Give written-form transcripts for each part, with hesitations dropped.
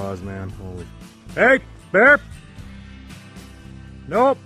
pause, man. Holy. Hey, Bear! Nope.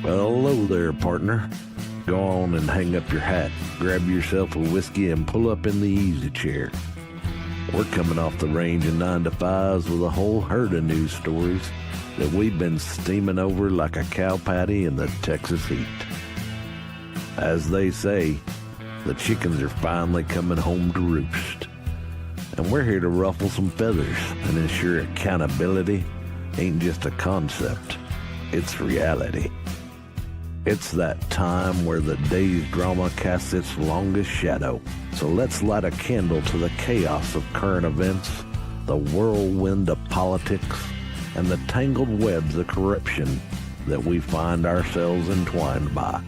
Well, hello there, partner. Go on and hang up your hat, grab yourself a whiskey, and pull up in the easy chair. We're coming off the range of 9 to 5s with a whole herd of news stories that we've been steaming over like a cow patty in the Texas heat. As they say, the chickens are finally coming home to roost. And we're here to ruffle some feathers and ensure accountability ain't just a concept, it's reality. It's that time where the day's drama casts its longest shadow. So let's light a candle to the chaos of current events, the whirlwind of politics, and the tangled webs of corruption that we find ourselves entwined by.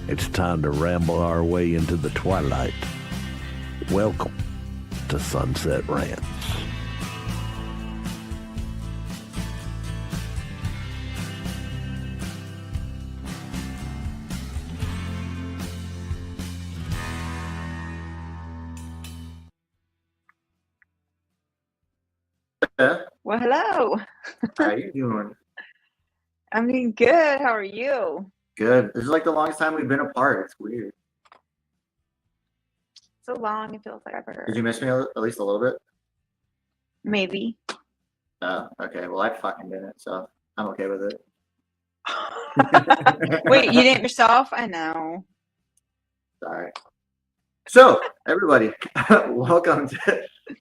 It's time to ramble our way into the twilight. Welcome to Sunset Rants. Well, hello. How are you doing? I'm doing good. How are you? Good. This is like the longest time we've been apart. It's weird. So long, it feels like ever. Did you miss me at least a little bit? Maybe. Oh, okay. Well, I fucking didn't, so I'm okay with it. Wait, you didn't yourself? I know. Sorry. So, everybody, welcome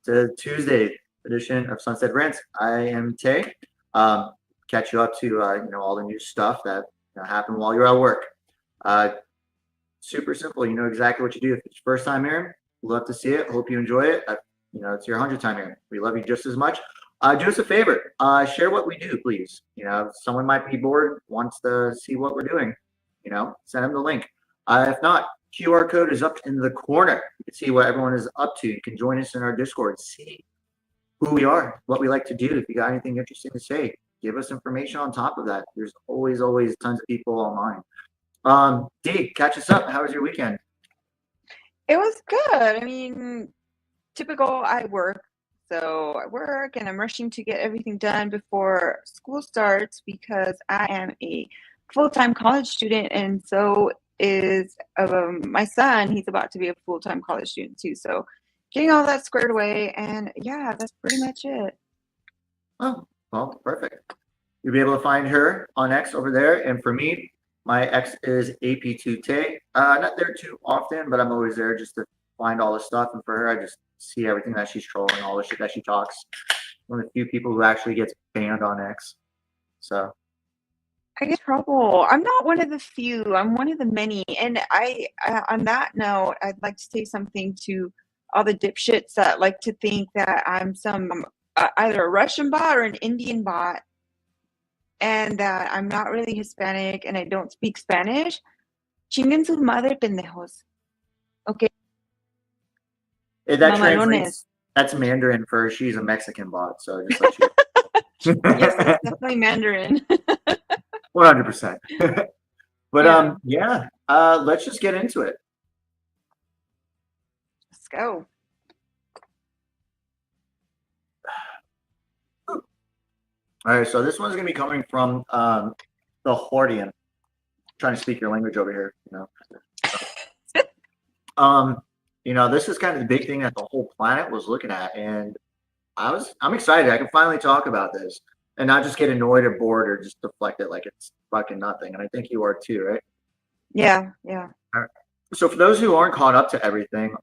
to Tuesday edition of Sunset Rants. I am Tay. Catch you up to all the new stuff that happened while you're at work. Super simple. You know exactly what you do. If it's your first time here, love to see it. Hope you enjoy it. It's your 100th time here. We love you just as much. Do us a favor. Share what we do, please. Someone might be bored, wants to see what we're doing. Send them the link. If not, QR code is up in the corner. You can see what everyone is up to. You can join us in our Discord. See who we are, what we like to do. If you got anything interesting to say, give us information on top of that. There's always tons of people online. Dee, catch us up. How was your weekend? It was good. I mean, typical. I work. So I work and I'm rushing to get everything done before school starts because I am a full-time college student, and so is my son. He's about to be a full-time college student too. So getting all that squared away, and yeah, that's pretty much it. Oh, well, perfect. You'll be able to find her on X over there. And for me, my X is AP2Tay. Not there too often, but I'm always there just to find all the stuff. And for her, I just see everything that she's trolling, all the shit that she talks. One of the few people who actually gets banned on X. So I get trouble. I'm not one of the few. I'm one of the many. And I on that note, I'd like to say something to all the dipshits that like to think that I'm some either a Russian bot or an Indian bot, and that I'm not really Hispanic and I don't speak Spanish. Chinguen su madre, pendejos. Okay. that translates. That's Mandarin for she's a Mexican bot. So just like yes, that's definitely Mandarin. 100%. But yeah. Let's just get into it. Let's go. All right, so this one's gonna be coming from the Hordian. Trying to speak your language over here, this is kind of the big thing that the whole planet was looking at, and I'm excited. I can finally talk about this and not just get annoyed or bored or just deflect it like it's fucking nothing. And I think you are too, right? Yeah. All right. So for those who aren't caught up to everything,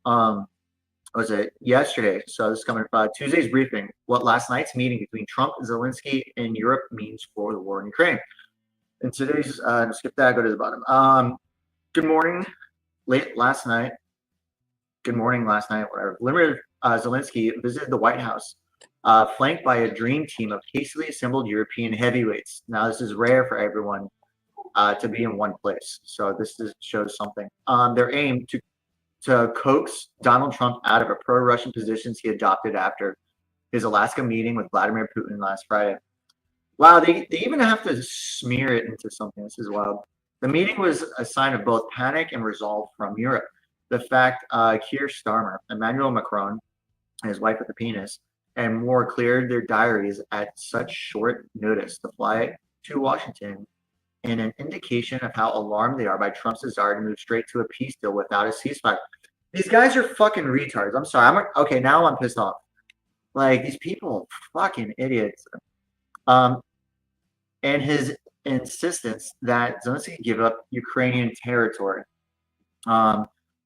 was it yesterday? So this is coming from Tuesday's briefing. What last night's meeting between Trump, Zelensky, and Europe means for the war in Ukraine. And today's skip that, go to the bottom. good morning, last night, whatever. Vladimir Zelensky visited the White House, flanked by a dream team of hastily assembled European heavyweights. Now, this is rare for everyone to be in one place, so shows something. Their aim to coax Donald Trump out of a pro-Russian positions he adopted after his Alaska meeting with Vladimir Putin last Friday. Wow, they even have to smear it into something. This is wild. The meeting was a sign of both panic and resolve from Europe. The fact Keir Starmer, Emmanuel Macron, and his wife with the penis, and more cleared their diaries at such short notice to fly to Washington in an indication of how alarmed they are by Trump's desire to move straight to a peace deal without a ceasefire. These guys are fucking retards. I'm sorry. Okay, now I'm pissed off. Like, these people are fucking idiots. And his insistence that Zelensky give up Ukrainian territory.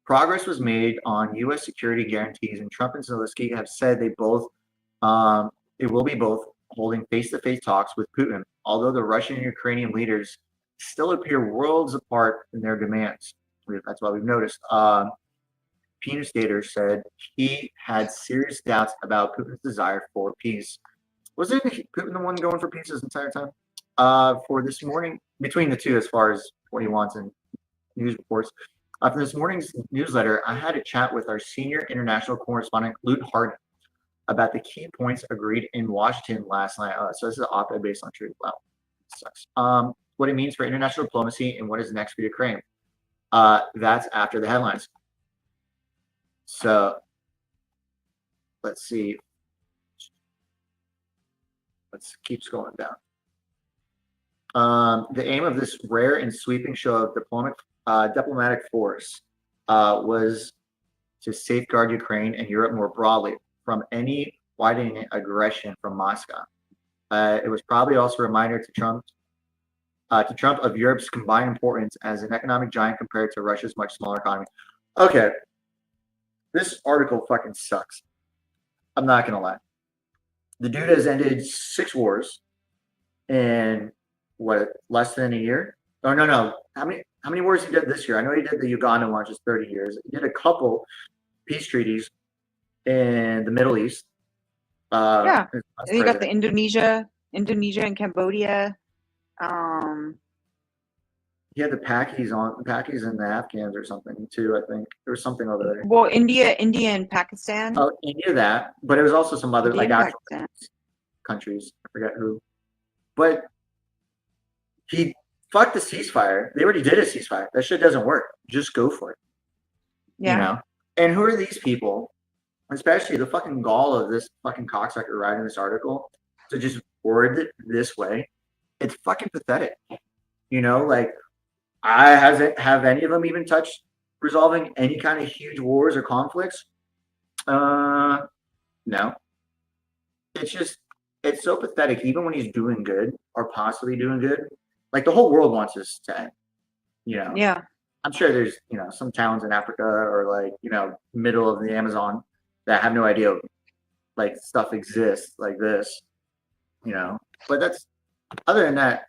Progress was made on U.S. security guarantees, and Trump and Zelensky have said they will be both holding face-to-face talks with Putin, although the Russian and Ukrainian leaders still appear worlds apart in their demands. That's what we've noticed. Penis Dater said he had serious doubts about Putin's desire for peace. Wasn't Putin the one going for peace this entire time? For this morning, between the two, as far as what he wants in news reports. For this morning's newsletter, I had a chat with our senior international correspondent, Lute Hardin, about the key points agreed in Washington last night. So this is an op-ed based on truth. Wow, sucks. What it means for international diplomacy and what is next for Ukraine. That's after the headlines. So let's see. Let's keep scrolling down. The aim of this rare and sweeping show of diplomatic force was to safeguard Ukraine and Europe more broadly from any widening aggression from Moscow. It was probably also a reminder to Trump of Europe's combined importance as an economic giant compared to Russia's much smaller economy. Okay, this article fucking sucks. I'm not gonna lie. The dude has ended 6 wars in less than a year? Oh no. How many wars he did this year? I know he did the Uganda one, which is 30 years. He did a couple peace treaties in the Middle East. Yeah. And you got the Indonesia and Cambodia. He had the Pakis and the Afghans or something too, I think. There was something over there. Well, India and Pakistan. Oh, India that. But it was also some other India like actual countries. I forget who. But he fucked the ceasefire. They already did a ceasefire. That shit doesn't work. Just go for it. Yeah. You know? And who are these people? Especially the fucking gall of this fucking cocksucker writing this article to just word it this way. It's fucking pathetic. You know, like, have any of them even touched resolving any kind of huge wars or conflicts? No. It's so pathetic. Even when he's doing good or possibly doing good, like the whole world wants this to end. You know. Yeah. I'm sure there's some towns in Africa or like middle of the Amazon that have no idea like stuff exists like this. But that's other than that.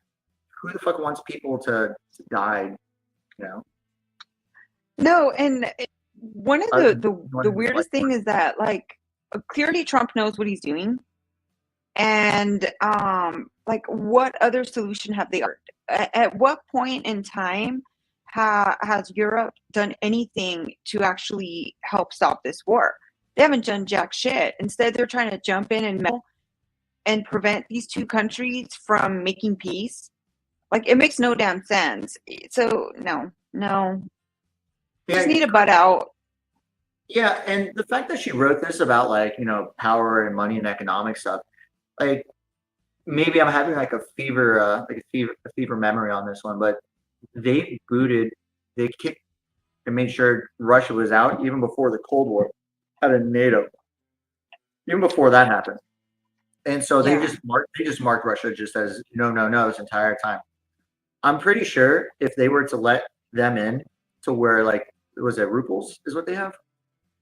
Who the fuck wants people to die? No, and one of the weirdest thing is that like clearly Trump knows what he's doing, and like what other solution have they offered? At what point in time has Europe done anything to actually help stop this war? They haven't done jack shit. Instead, they're trying to jump in and prevent these two countries from making peace. Like, it makes no damn sense. So, no. Just need to butt out. Yeah, and the fact that she wrote this about, like, power and money and economic stuff, like, maybe I'm having, like, a fever memory on this one, but they kicked and made sure Russia was out even before the Cold War out of NATO. Even before that happened. And so they just marked Russia just as no this entire time. I'm pretty sure if they were to let them in to where, like, was it rubles is what they have?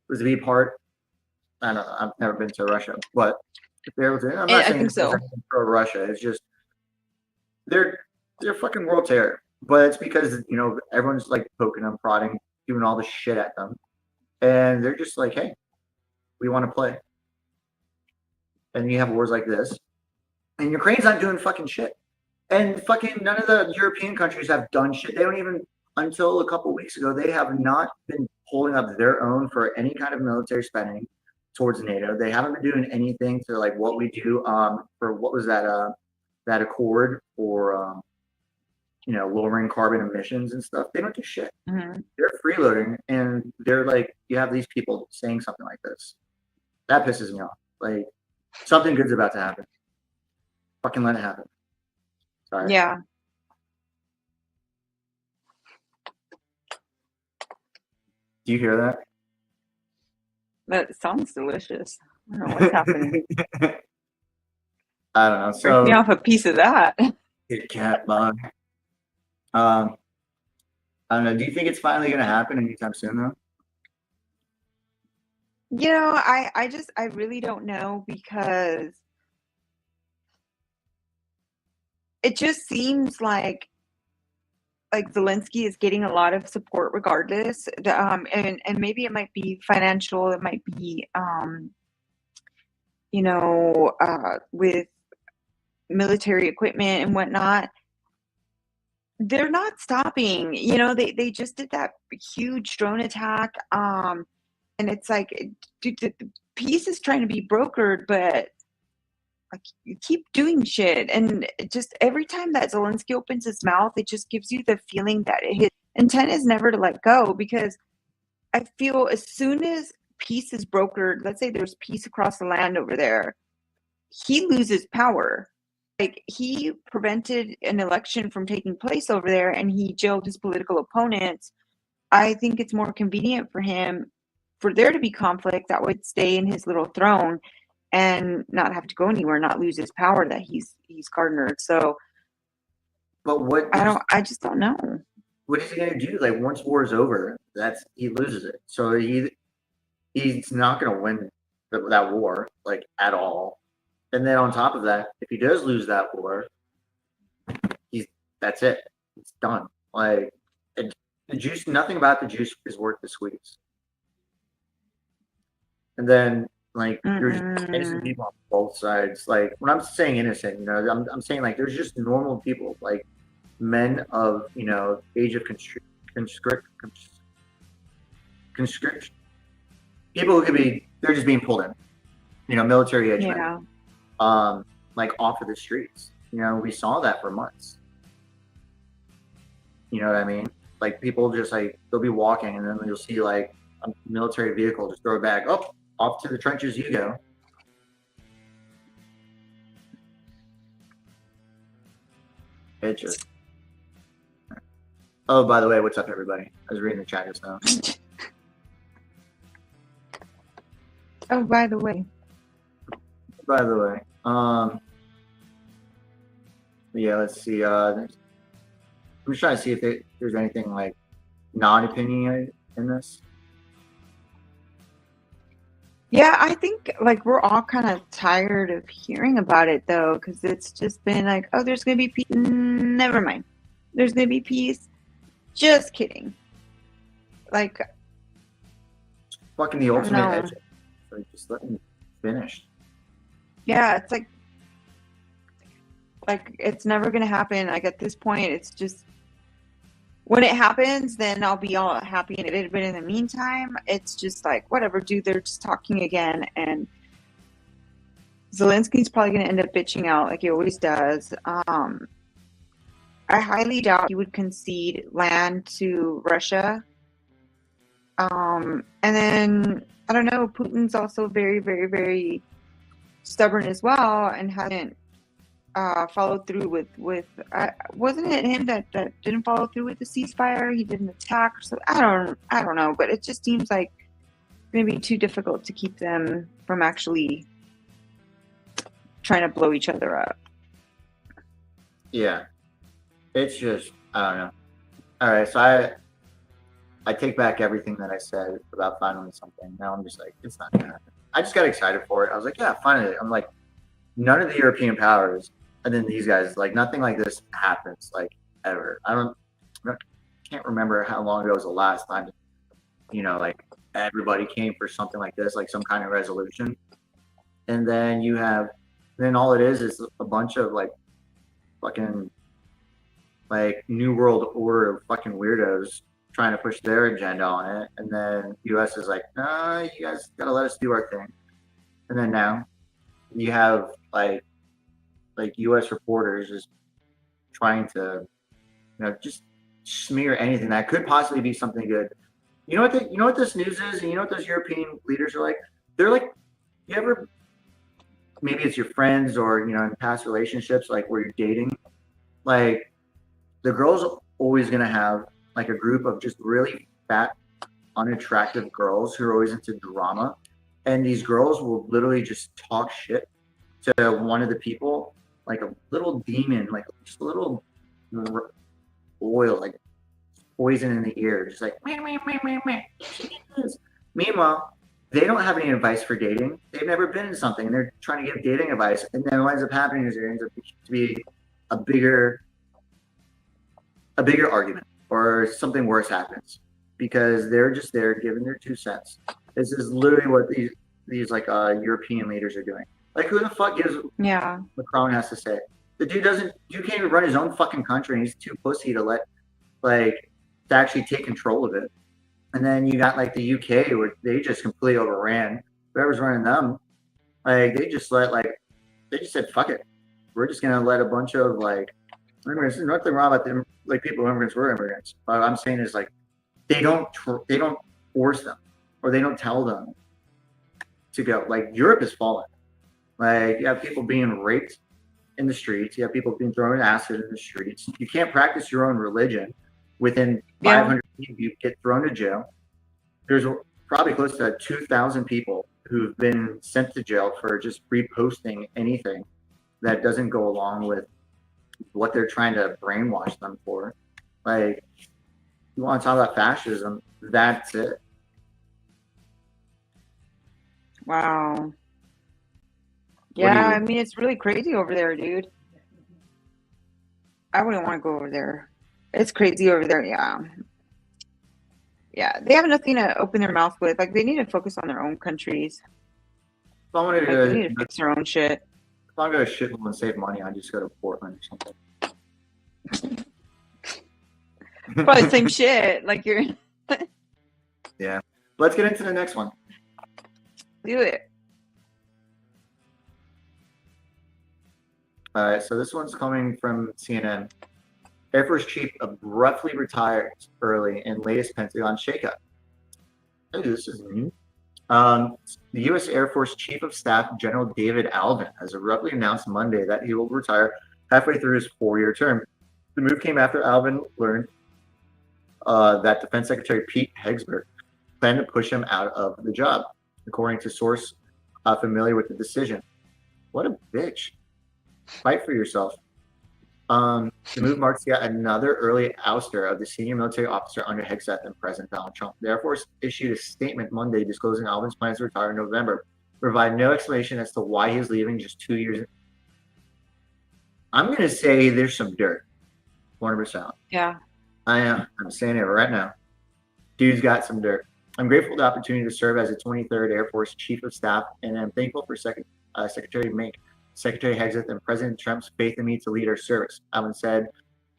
Was to be part? I don't know. I've never been to Russia, but if they're able to, I'm not saying I think so. Pro Russia. It's just they're fucking world terror. but it's because everyone's like poking them, prodding, doing all the shit at them, and they're just like, hey, we want to play. And you have wars like this, and Ukraine's not doing fucking shit. And fucking none of the European countries have done shit. They don't even, until a couple of weeks ago, they have not been holding up their own for any kind of military spending towards NATO. They haven't been doing anything to like what we do for what was that accord for lowering carbon emissions and stuff. They don't do shit. Mm-hmm. They're freeloading, and they're like, you have these people saying something like this. That pisses me off. Like, something good's about to happen. Fucking let it happen. Sorry. Yeah. Do you hear that? That sounds delicious. I don't know what's happening. I don't know. Break So me off a piece of that. Kit Kat bug. I don't know. Do you think it's finally going to happen anytime soon, though? I really don't know, because it just seems like Zelensky is getting a lot of support regardless. And maybe it might be financial, it might be with military equipment and whatnot. They're not stopping. They just did that huge drone attack. And it's like, dude, the peace is trying to be brokered, but like, you keep doing shit. And just every time that Zelensky opens his mouth, it just gives you the feeling that his intent is never to let go. Because I feel as soon as peace is brokered, let's say there's peace across the land over there, he loses power. Like, he prevented an election from taking place over there, and he jailed his political opponents. I think it's more convenient for him for there to be conflict that would stay in his little throne and not have to go anywhere, not lose his power that he's garnered. So, but I just don't know. What is he gonna do? Like, once war is over, he loses it. So he's not gonna win that war, like, at all. And then on top of that, if he does lose that war, that's it. It's done. Like, the juice, nothing about the juice is worth the squeeze. And then, like, there's innocent people on both sides. Like, when I'm saying innocent, I'm saying, like, there's just normal people, like men of, age of conscription. People who they're just being pulled in, military age men. Like, off of the streets. We saw that for months. You know what I mean? Like, people just, like, they'll be walking, and then you'll see, like, a military vehicle just throw it back. Oh, off to the trenches you go. It just. Oh, by the way, what's up, everybody? I was reading the chat just now. Oh, by the way. Yeah, let's see. I'm just trying to see if there's anything, like, non-opinion in this. Yeah, I think, like, we're all kind of tired of hearing about it, though, because it's just been like, oh, there's going to be peace. Never mind. There's going to be peace. Just kidding. Like, fucking the ultimate edge. Like, just let me finish. Yeah, it's like it's never going to happen. Like, at this point, it's just, when it happens, then I'll be all happy in it. But in the meantime, it's just like, whatever, dude, they're just talking again. And Zelensky's probably going to end up bitching out like he always does. I highly doubt he would concede land to Russia. And then, I don't know, Putin's also very, very, very stubborn as well, and hasn't followed through with wasn't it him that didn't follow through with the ceasefire? He did an attack or so. I don't know, but it just seems like it's gonna be too difficult to keep them from actually trying to blow each other up. Yeah, it's just, I don't know. All right, so I take back everything that I said about finally something. Now I'm just like, it's not gonna happen. I just got excited for it. I was like, yeah, finally. I'm like, none of the European powers, and then these guys, like, nothing like this happens, like, ever. can't remember how long ago was the last time, like everybody came for something like this, like some kind of resolution. And then all it is a bunch of like fucking like New World Order fucking weirdos trying to push their agenda on it. And then US is like, nah, you guys gotta let us do our thing. And then now you have like US reporters just trying to, just smear anything that could possibly be something good. You know what this news is, and you know what those European leaders are like? They're like, you ever, maybe it's your friends or, in past relationships, like where you're dating, like the girl's always going to have like a group of just really fat, unattractive girls who are always into drama. And these girls will literally just talk shit to one of the people, like a little demon, like just a little oil, like poison in the ear, just like meh, meh, meh, meh, meh. Meanwhile, they don't have any advice for dating. They've never been in something, and they're trying to give dating advice. And then what ends up happening is there ends up to be a bigger argument, or something worse happens because they're just there giving their 2 cents. This is literally what these like European leaders are doing. Like, who the fuck gives Macron has to say? The dude can't even run his own fucking country, and he's too pussy to to actually take control of it. And then you got like the UK, where they just completely overran whoever's running them. Like they just said, fuck it. We're just gonna let a bunch of like immigrants. There's nothing wrong about them, like people who immigrants were immigrants. What I'm saying is like they don't force them, or they don't tell them to go. Like Europe has fallen. Like you have people being raped in the streets. You have people being thrown acid in the streets. You can't practice your own religion. Within 500 people, you get thrown to jail. There's probably close to 2,000 people who've been sent to jail for just reposting anything that doesn't go along with what they're trying to brainwash them for. Like, you want to talk about fascism, that's it. Wow. Yeah, I mean, it's really crazy over there, dude. I wouldn't want to go over there. It's crazy over there, yeah. Yeah, they have nothing to open their mouth with. Like, they need to focus on their own countries. They need to fix their own shit. If I'm going to shithole and save money, I just go to Portland or something. Probably the same shit. Like, you're... Yeah. Let's get into the next one. Do it. All right, so this one's coming from CNN. Air Force Chief abruptly retires early in latest Pentagon shakeup. Oh, this is new. The U.S. Air Force Chief of Staff General David Alvin has abruptly announced Monday that he will retire halfway through his 4-year term. The move came after Alvin learned that Defense Secretary Pete Hegseth planned to push him out of the job, according to source familiar with the decision. What a bitch. Fight for yourself. The move marks yet another early ouster of the senior military officer under Hegseth and President Donald Trump. The Air Force issued a statement Monday disclosing Alvin's plans to retire in November, provide no explanation as to why he is leaving just 2 years. I'm going to say there's some dirt. 100%. Yeah. I am. I'm saying it right now. Dude's got some dirt. I'm grateful for the opportunity to serve as the 23rd Air Force Chief of Staff, and I'm thankful for Secretary Mink, Secretary Hegseth, and President Trump's faith in me to lead our service, Alvin said,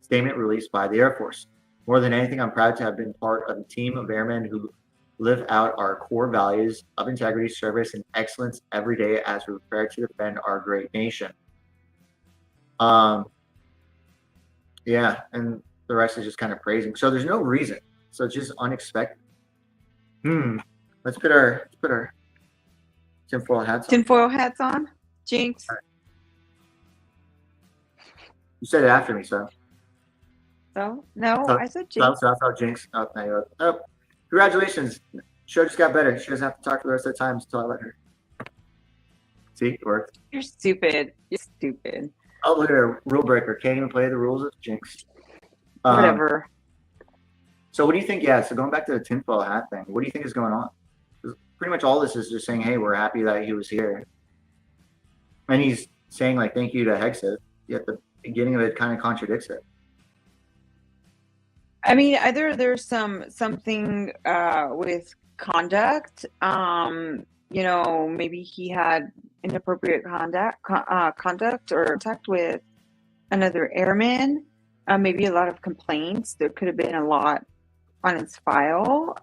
statement released by the Air Force. More than anything, I'm proud to have been part of a team of airmen who live out our core values of integrity, service, and excellence every day as we prepare to defend our great nation. Yeah, and the rest is just kind of praising. So there's no reason. So it's just unexpected. Let's put our tinfoil hats on. Tinfoil hats on? Jinx. Right. You said it after me, so. So? No, I said Jinx. So I thought Jinx. Oh, no, oh, congratulations. Show just got better. She doesn't have to talk for the rest of the time until I let her. See, it worked. You're stupid. You're stupid. Oh, look at her. Rule breaker. Can't even play the rules of Jinx. Whatever. So what do you think? Yeah, so going back to the tinfoil hat thing, what do you think is going on? Pretty much all this is just saying, hey, we're happy that he was here. And he's saying, like, thank you to Hegseth, yet the beginning of it kind of contradicts it. I mean, either there's something with conduct. Maybe he had inappropriate conduct or contact with another airman. Maybe a lot of complaints. There could have been a lot on his file.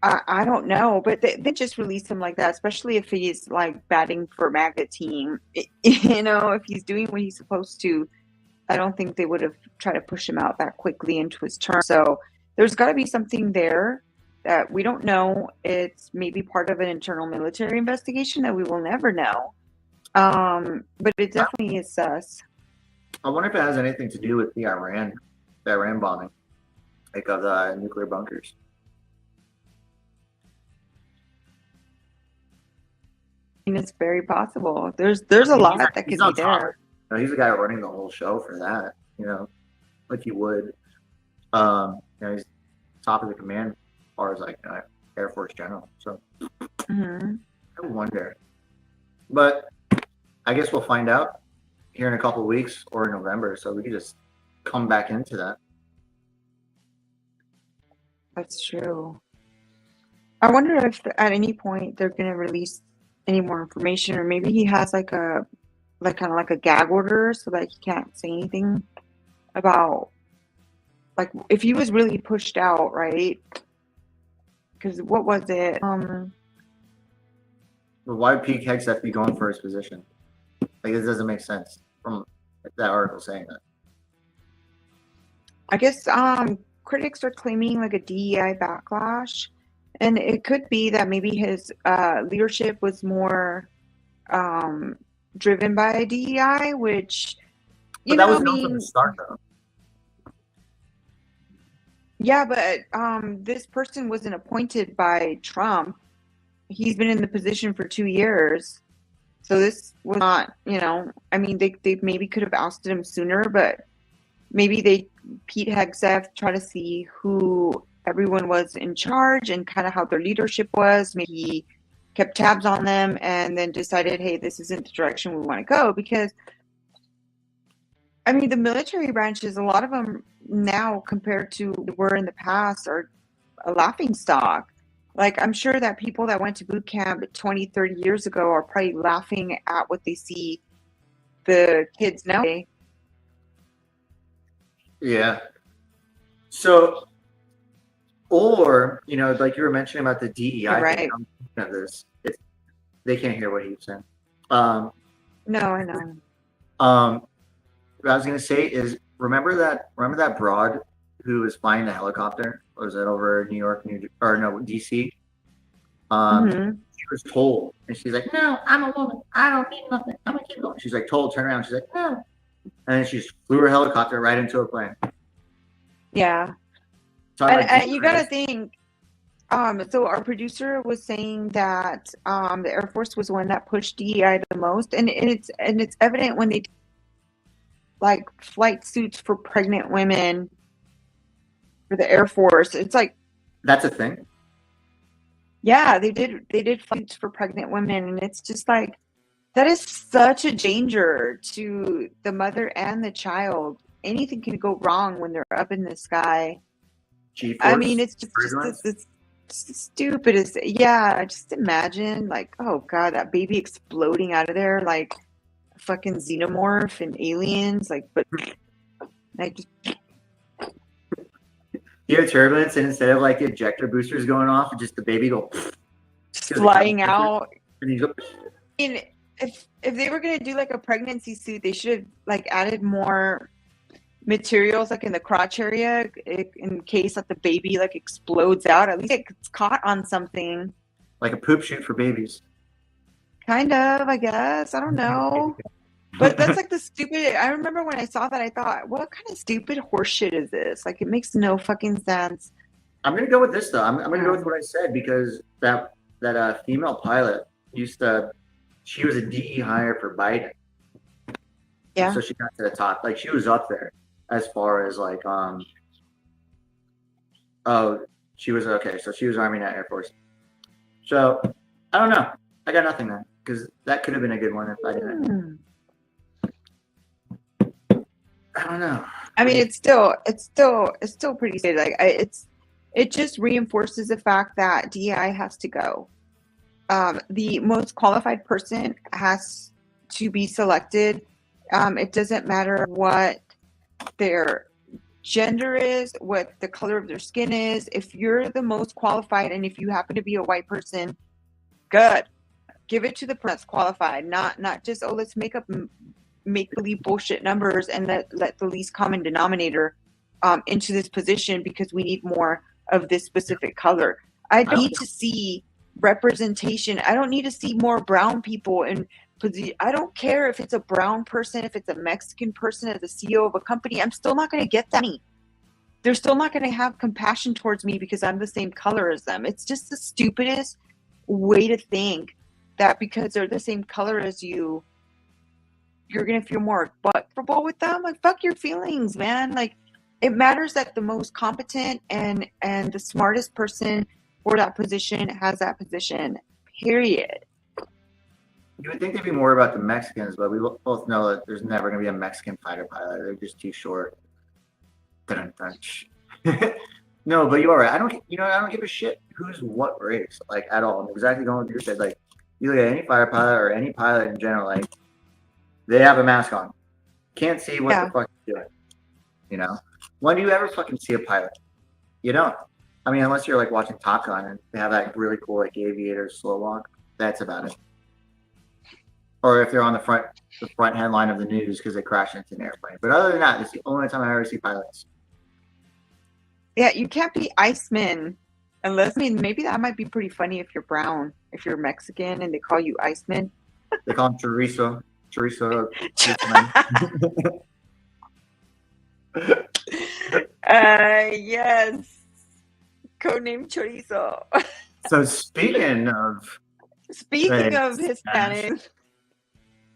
I don't know, but they just release him like that, especially if he's like batting for MAGA team. If he's doing what he's supposed to, I don't think they would have tried to push him out that quickly into his term. So there's got to be something there that we don't know. It's maybe part of an internal military investigation that we will never know. But it definitely is sus. I wonder if it has anything to do with the Iran bombing, like of the nuclear bunkers. I mean, it's very possible. There's a lot that could be there. He's the guy running the whole show for that. Like he would. He's top of the command as far as like Air Force General. So I wonder, but I guess we'll find out here in a couple of weeks or in November. So we can just come back into that. That's true. I wonder if at any point they're going to release any more information, or maybe he has like kind of like a gag order so that he can't say anything about, like, if he was really pushed out, right? Because what was it? But why would Pete Hegseth be going for his position? Like, it doesn't make sense from that article saying that. I guess critics are claiming like a DEI backlash, and it could be that maybe his leadership was more driven by DEI, which that was known from the start, though. Yeah, but this person wasn't appointed by Trump. He's been in the position for 2 years. So this was not, I mean, they maybe could have ousted him sooner, but maybe Pete Hegseth tried to see who everyone was in charge and kind of how their leadership was. Maybe he kept tabs on them and then decided, hey, this isn't the direction we want to go. Because, I mean, the military branches, a lot of them now compared to what they were in the past are a laughing stock. Like, I'm sure that people that went to boot camp 20, 30 years ago are probably laughing at what they see the kids now. Yeah. So, or, like you were mentioning about the DEI right. thing, I'm thinking of this. They can't hear what he was saying. No, I know. What I was going to say is, remember that broad who was flying the helicopter? Was it over New York, DC? She was told, and she's like, "No, I'm a woman. I don't need nothing. I'm gonna keep going." She's like, told, turn around. She's like, "No," and then she just flew her helicopter right into a plane. Yeah, and you gotta think. So our producer was saying that the Air Force was the one that pushed DEI the most, and it's evident when they like flight suits for pregnant women for the Air Force. It's like that's a thing. Yeah, they did flights for pregnant women, and it's just like that is such a danger to the mother and the child. Anything can go wrong when they're up in the sky. G-force, I mean, it's just the stupidest. Yeah, just imagine, like, oh god, that baby exploding out of there like a fucking xenomorph and aliens, like, but like just. You have turbulence, and instead of like the ejector boosters going off, just the baby go flying out. And you go. I mean, if they were gonna do like a pregnancy suit, they should have like added more materials like in the crotch area in case that the baby like explodes out. At least it gets caught on something. Like a poop chute for babies. Kind of, I guess. I don't know. But that's like the stupid. I remember when I saw that, I thought, what kind of stupid horseshit is this? Like, it makes no fucking sense. I'm gonna go with this though. I'm gonna go with what I said, because that female pilot she was a DE hire for Biden. Yeah. So she got to the top. Like, she was up there as far as like she was okay. So she was Army, not Air Force. So I don't know. I got nothing then, because that could have been a good one if I didn't. I don't know. I mean, it's still pretty sad. Like, it just reinforces the fact that DEI has to go. The most qualified person has to be selected. It doesn't matter what their gender is, what the color of their skin is. If you're the most qualified, and if you happen to be a white person, good. Give it to the person that's qualified. Not just, oh, let's make believe bullshit numbers and let the least common denominator into this position because we need more of this specific color. I need to see representation. I don't need to see more brown people in position. I don't care if it's a brown person, if it's a Mexican person as a CEO of a company. I'm still not going to get that. They're still not going to have compassion towards me because I'm the same color as them. It's just the stupidest way to think that because they're the same color as you, you're going to feel more comfortable with them. Like, fuck your feelings, man. Like, it matters that the most competent and the smartest person for that position has that position, period. You would think they'd be more about the Mexicans, but we both know that there's never going to be a Mexican fighter pilot. They're just too short. No, but you are right. I don't give a shit who's what race, like, at all. I'm exactly going with you said. Like, you look at any fighter pilot or any pilot in general, like, they have a mask on. Can't see what the fuck they're doing. You know? When do you ever fucking see a pilot? You don't. I mean, unless you're like watching Top Gun and they have that really cool like aviator slow walk. That's about it. Or if they're on the front headline of the news because they crashed into an airplane. But other than that, it's the only time I ever see pilots. Yeah, you can't be Iceman unless, I mean, maybe that might be pretty funny if you're brown, if you're Mexican and they call you Iceman. They call him Chorizo. Yes. Codename Chorizo. So speaking of Hispanic.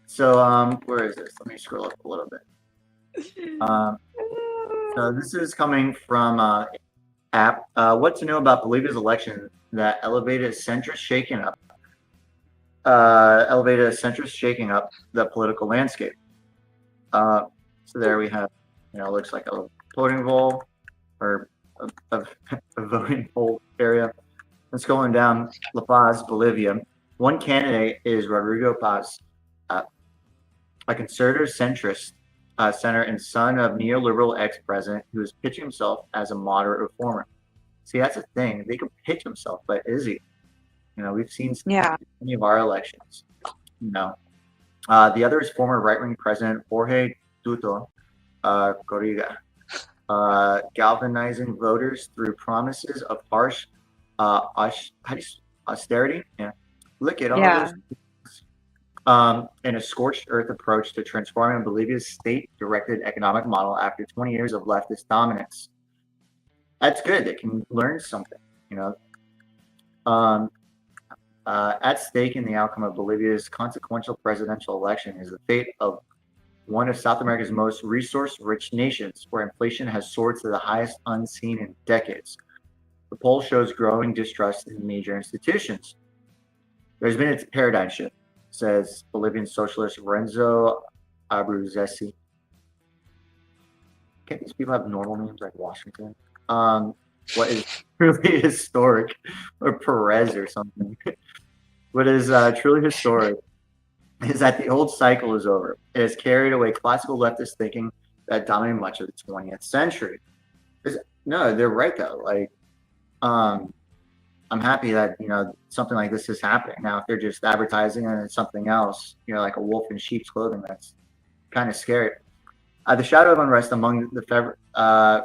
So where is this? Let me scroll up a little bit. So this is coming from app. What to know about Bolivia's election that elevated a centrist shaking up the political landscape. So there we have, it looks like a voting poll or a voting poll area. Let's going down La Paz, Bolivia. One candidate is Rodrigo Paz, a conservative centrist senator and son of neoliberal ex-president who is pitching himself as a moderate reformer. See, that's the thing. They can pitch himself, but is he? We've seen many of our elections. The other is former right-wing president Jorge Duto Corriga, galvanizing voters through promises of harsh austerity. Yeah, look at all those. And a scorched earth approach to transforming Bolivia's state-directed economic model after 20 years of leftist dominance. That's good. They can learn something. At stake in the outcome of Bolivia's consequential presidential election is the fate of one of South America's most resource-rich nations, where inflation has soared to the highest unseen in decades. The poll shows growing distrust in major institutions. There's been a paradigm shift, says Bolivian socialist Renzo Abruzesi. Can't these people have normal names like Washington? What is truly historic, or Perez or something. What is truly historic is that the old cycle is over. It has carried away classical leftist thinking that dominated much of the 20th century. No, they're right though. Like, I'm happy that something like this is happening. Now, if they're just advertising and it's something else, like a wolf in sheep's clothing, that's kind of scary. The shadow of unrest among the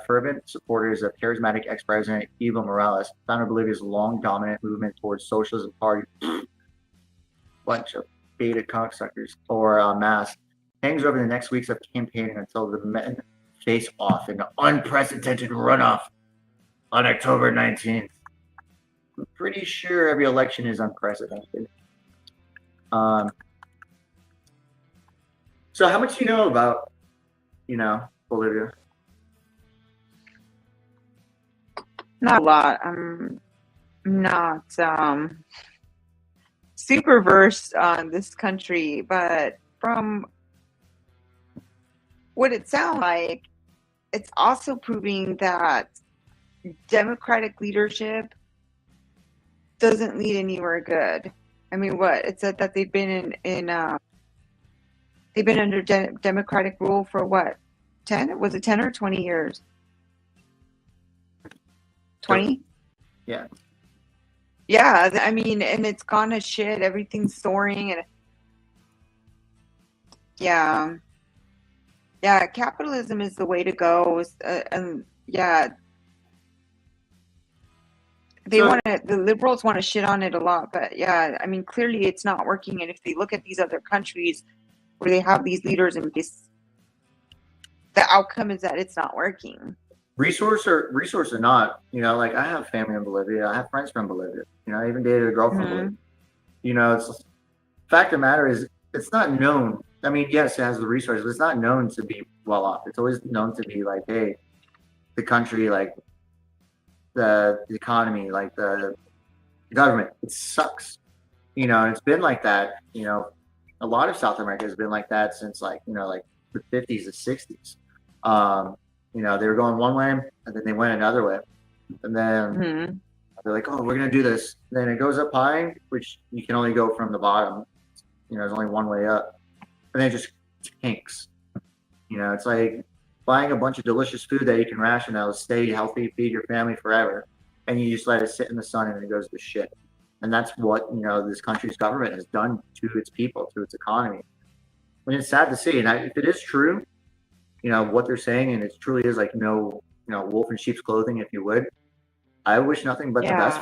fervent supporters of charismatic ex-president Evo Morales, founder of Bolivia's long dominant movement towards socialism party, bunch of beta cocksuckers, or mass, hangs over the next weeks of campaigning until the men face off in an unprecedented runoff on October 19th. I'm pretty sure every election is unprecedented. So how much do you know about Bolivia? Not a lot. I'm not super versed on this country, but from what it sounds like, it's also proving that democratic leadership doesn't lead anywhere good. I mean, what it said that they've been they've been under democratic rule for what, 10? Was it 10 or 20 years? 20? Yeah. Yeah, I mean, and it's gone to shit. Everything's soaring, and yeah, yeah, capitalism is the way to go. And yeah, they So want to. The liberals want to shit on it a lot, but yeah, I mean, clearly it's not working. And if they look at these other countries where they have these leaders in place, the outcome is that it's not working. resource or not, like I have family in Bolivia. I have friends from Bolivia. I even dated a girl from Bolivia. It's fact of the matter is it's not known. I mean, yes, it has the resources, but it's not known to be well off. It's always known to be like, hey, the country, like the economy, like the government, it sucks. And it's been like that. A lot of South America has been like that since like the 50s, the 60s. They were going one way and then they went another way. And then they're like, oh, we're going to do this. And then it goes up high, which you can only go from the bottom. There's only one way up. And then it just tanks. It's like buying a bunch of delicious food that you can ration that'll stay healthy, feed your family forever. And you just let it sit in the sun and it goes to shit. And that's what, this country's government has done to its people, to its economy. And it's sad to see. And if it is true, what they're saying, and it truly is like no, wolf in sheep's clothing, if you would, I wish nothing but the best,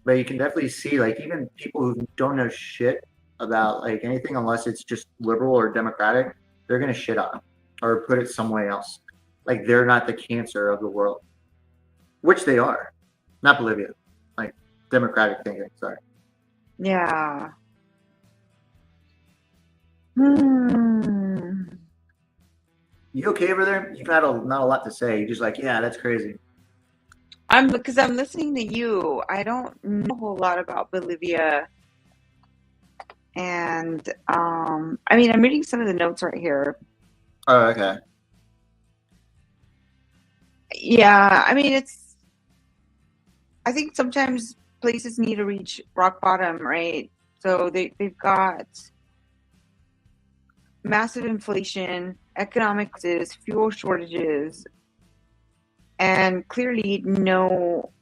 but you can definitely see like even people who don't know shit about like anything, unless it's just liberal or democratic, they're going to shit on them or put it somewhere else. Like they're not the cancer of the world, which they are. Not Bolivia, like democratic thinking. Sorry. Yeah. You okay over there? You've had not a lot to say. You're just like, yeah, that's crazy. Because I'm listening to you. I don't know a whole lot about Bolivia. And I mean, I'm reading some of the notes right here. Oh, okay. Yeah, I mean, I think sometimes places need to reach rock bottom, right? So they've got massive inflation, economic crisis, fuel shortages, and clearly no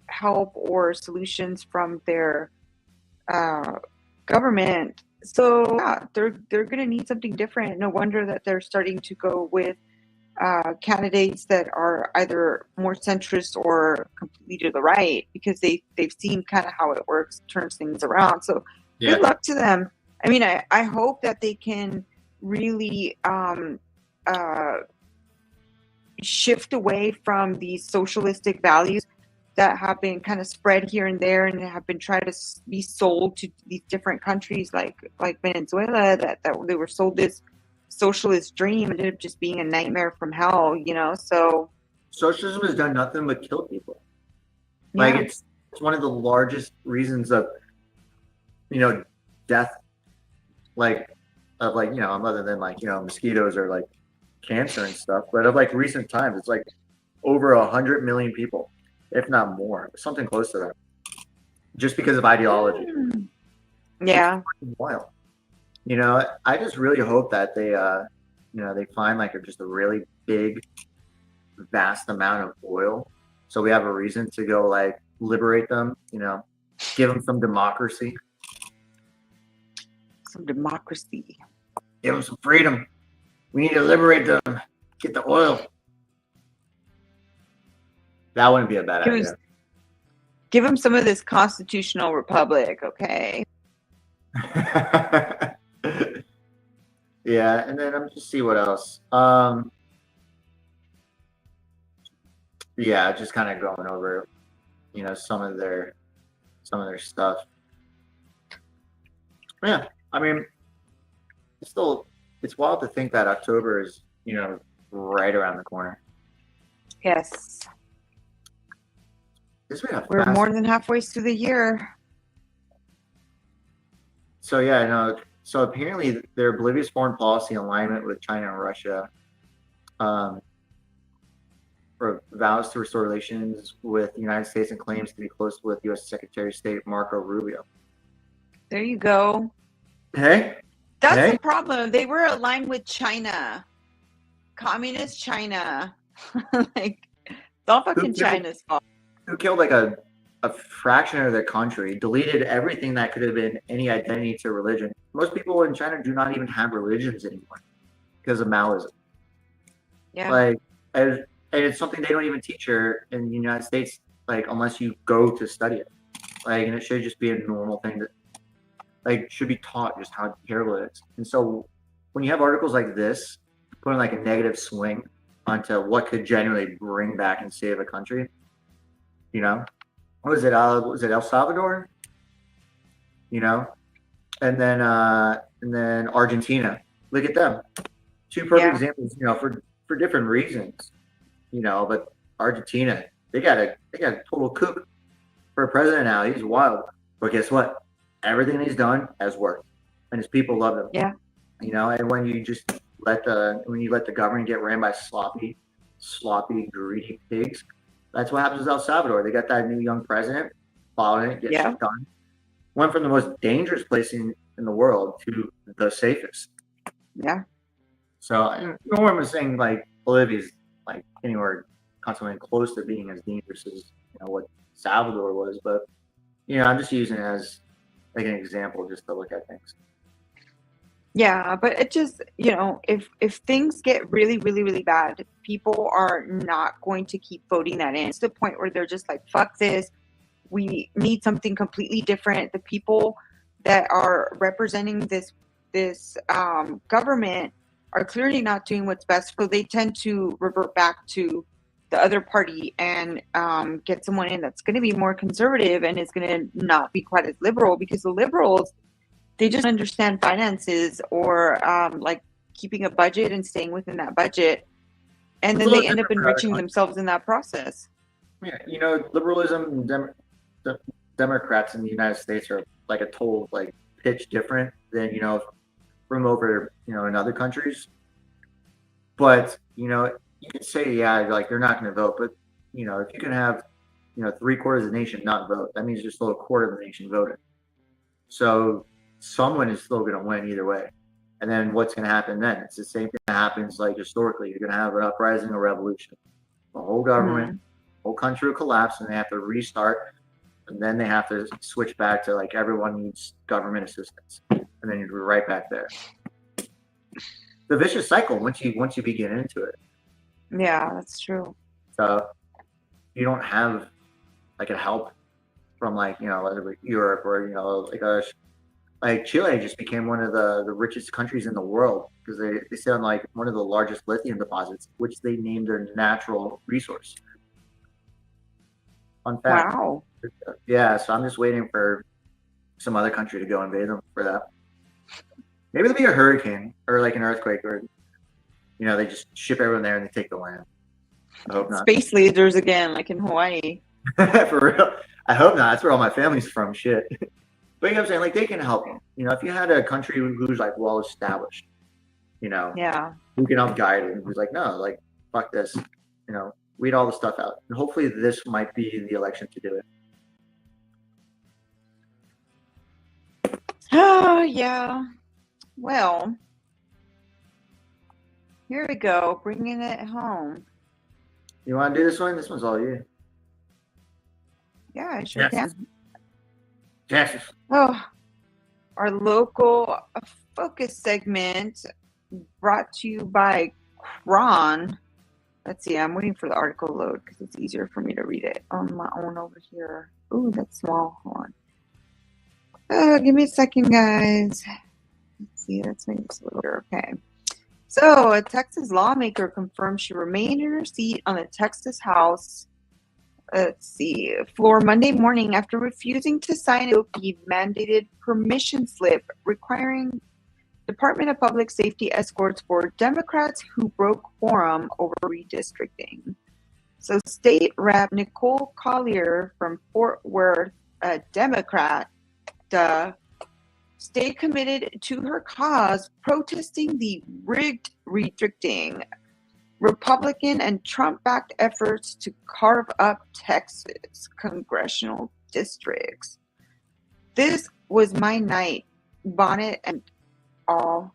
help or solutions from their government. So yeah, they're going to need something different. No wonder that they're starting to go with candidates that are either more centrist or completely to the right, because they've seen kind of how it works, turns things around. So good luck to them. I mean, I hope that they can really shift away from these socialistic values that have been kind of spread here and there and have been tried to be sold to these different countries like Venezuela, that they were sold this socialist dream, ended up just being a nightmare from hell, so socialism has done nothing but kill people. Like it's one of the largest reasons of death, other than mosquitoes or like cancer and stuff, but of like recent times, it's like over 100 million people, if not more, something close to that, just because of ideology. Yeah, it's wild. I just really hope that they they find like just a really big, vast amount of oil, so we have a reason to go like liberate them, give them some democracy. Give them some freedom. We need to liberate them. Get the oil. That wouldn't be a bad idea. Give them some of this constitutional republic, okay? Yeah, and then I'm just see what else. Yeah, just kind of going over, some of their stuff. Yeah, I mean, it's wild to think that October is, right around the corner. Yes. We're more than halfway through the year. So yeah, no. So apparently their oblivious foreign policy alignment with China and Russia vows to restore relations with the United States and claims to be close with U.S. Secretary of State Marco Rubio. There you go. Hey, That's hey, the problem. They were aligned with China, communist China. Like, it's all fucking China's fault. who killed like a fraction of their country, deleted everything that could have been any identity to religion. Most people in China do not even have religions anymore because of Maoism. Yeah. Like, and it's something they don't even teach here in the United States, like unless you go to study it. Like, and it should just be a normal thing that, like, should be taught just how terrible it is. And so, when you have articles like this, putting like a negative swing onto what could genuinely bring back and save a country, you know, was it El Salvador? You know, and then Argentina. Look at them, two perfect examples. You know, for different reasons. You know, but Argentina, they got a total coup for a president now. He's wild, but guess what? Everything he's done has worked, and his people love him. Yeah. You know, and when you just let the government get ran by sloppy, greedy pigs, that's what happens with El Salvador. They got that new young president, following it, gets shit done. Went from the most dangerous place in the world to the safest. Yeah. So, you know what I'm saying? Like, Bolivia's like anywhere constantly close to being as dangerous as, you know, what Salvador was, but you know, I'm just using it as like an example just to look at things. Yeah, but it just, you know, if things get really, really, really bad, people are not going to keep voting that in. It's the point where they're just like, fuck this. We need something completely different. The people that are representing this government are clearly not doing what's best, so they tend to revert back to the other party and get someone in that's going to be more conservative and is going to not be quite as liberal, because the liberals, they just understand finances or like keeping a budget and staying within that budget, and then they end up enriching themselves in that process. Yeah, you know, liberalism and Democrats in the United States are like a total like pitch different than, you know, from over, you know, in other countries. But, you know, you could say, yeah, like they're not going to vote, but, you know, if you can have, you know, 3/4 of the nation not vote, that means there's still a quarter of the nation voted. So someone is still going to win either way. And then what's going to happen then? It's the same thing that happens like historically. You're going to have an uprising or revolution. The whole government, whole country will collapse, and they have to restart. And then they have to switch back to like everyone needs government assistance, and then you're right back there. The vicious cycle once you begin into it. Yeah, that's true. So you don't have like a help from like, you know, like Europe or, you know, like Chile just became one of the richest countries in the world because they sit on like one of the largest lithium deposits, which they named their natural resource. Fun fact. Wow. Yeah, so I'm just waiting for some other country to go invade them for that. Maybe there'll be a hurricane or like an earthquake, or, you know, they just ship everyone there and they take the land. I hope not. Space lasers again, like in Hawaii. For real. I hope not. That's where all my family's from. Shit. But you know what I'm saying? Like, they can help you. You know, if you had a country who's like well established, you know, who can help guide it, and who's like, no, like, fuck this. You know, weed all the stuff out. And hopefully this might be the election to do it. Oh, yeah. Well, here we go, bringing it home. You want to do this one? This one's all you. Yeah, I sure can. Yes. Oh, our local focus segment brought to you by Kron. Let's see, I'm waiting for the article to load because it's easier for me to read it on my own over here. Ooh, that's small. Hold on. Give me a second, guys. Let's see, that's maybe a little bit. Okay. So, a Texas lawmaker confirmed she remained in her seat on the Texas House, floor Monday morning after refusing to sign a mandated permission slip requiring Department of Public Safety escorts for Democrats who broke quorum over redistricting. So, State Rep Nicole Collier from Fort Worth, a Democrat, stayed committed to her cause, protesting the rigged redistricting. Republican and Trump-backed efforts to carve up Texas congressional districts. This was my night, bonnet and all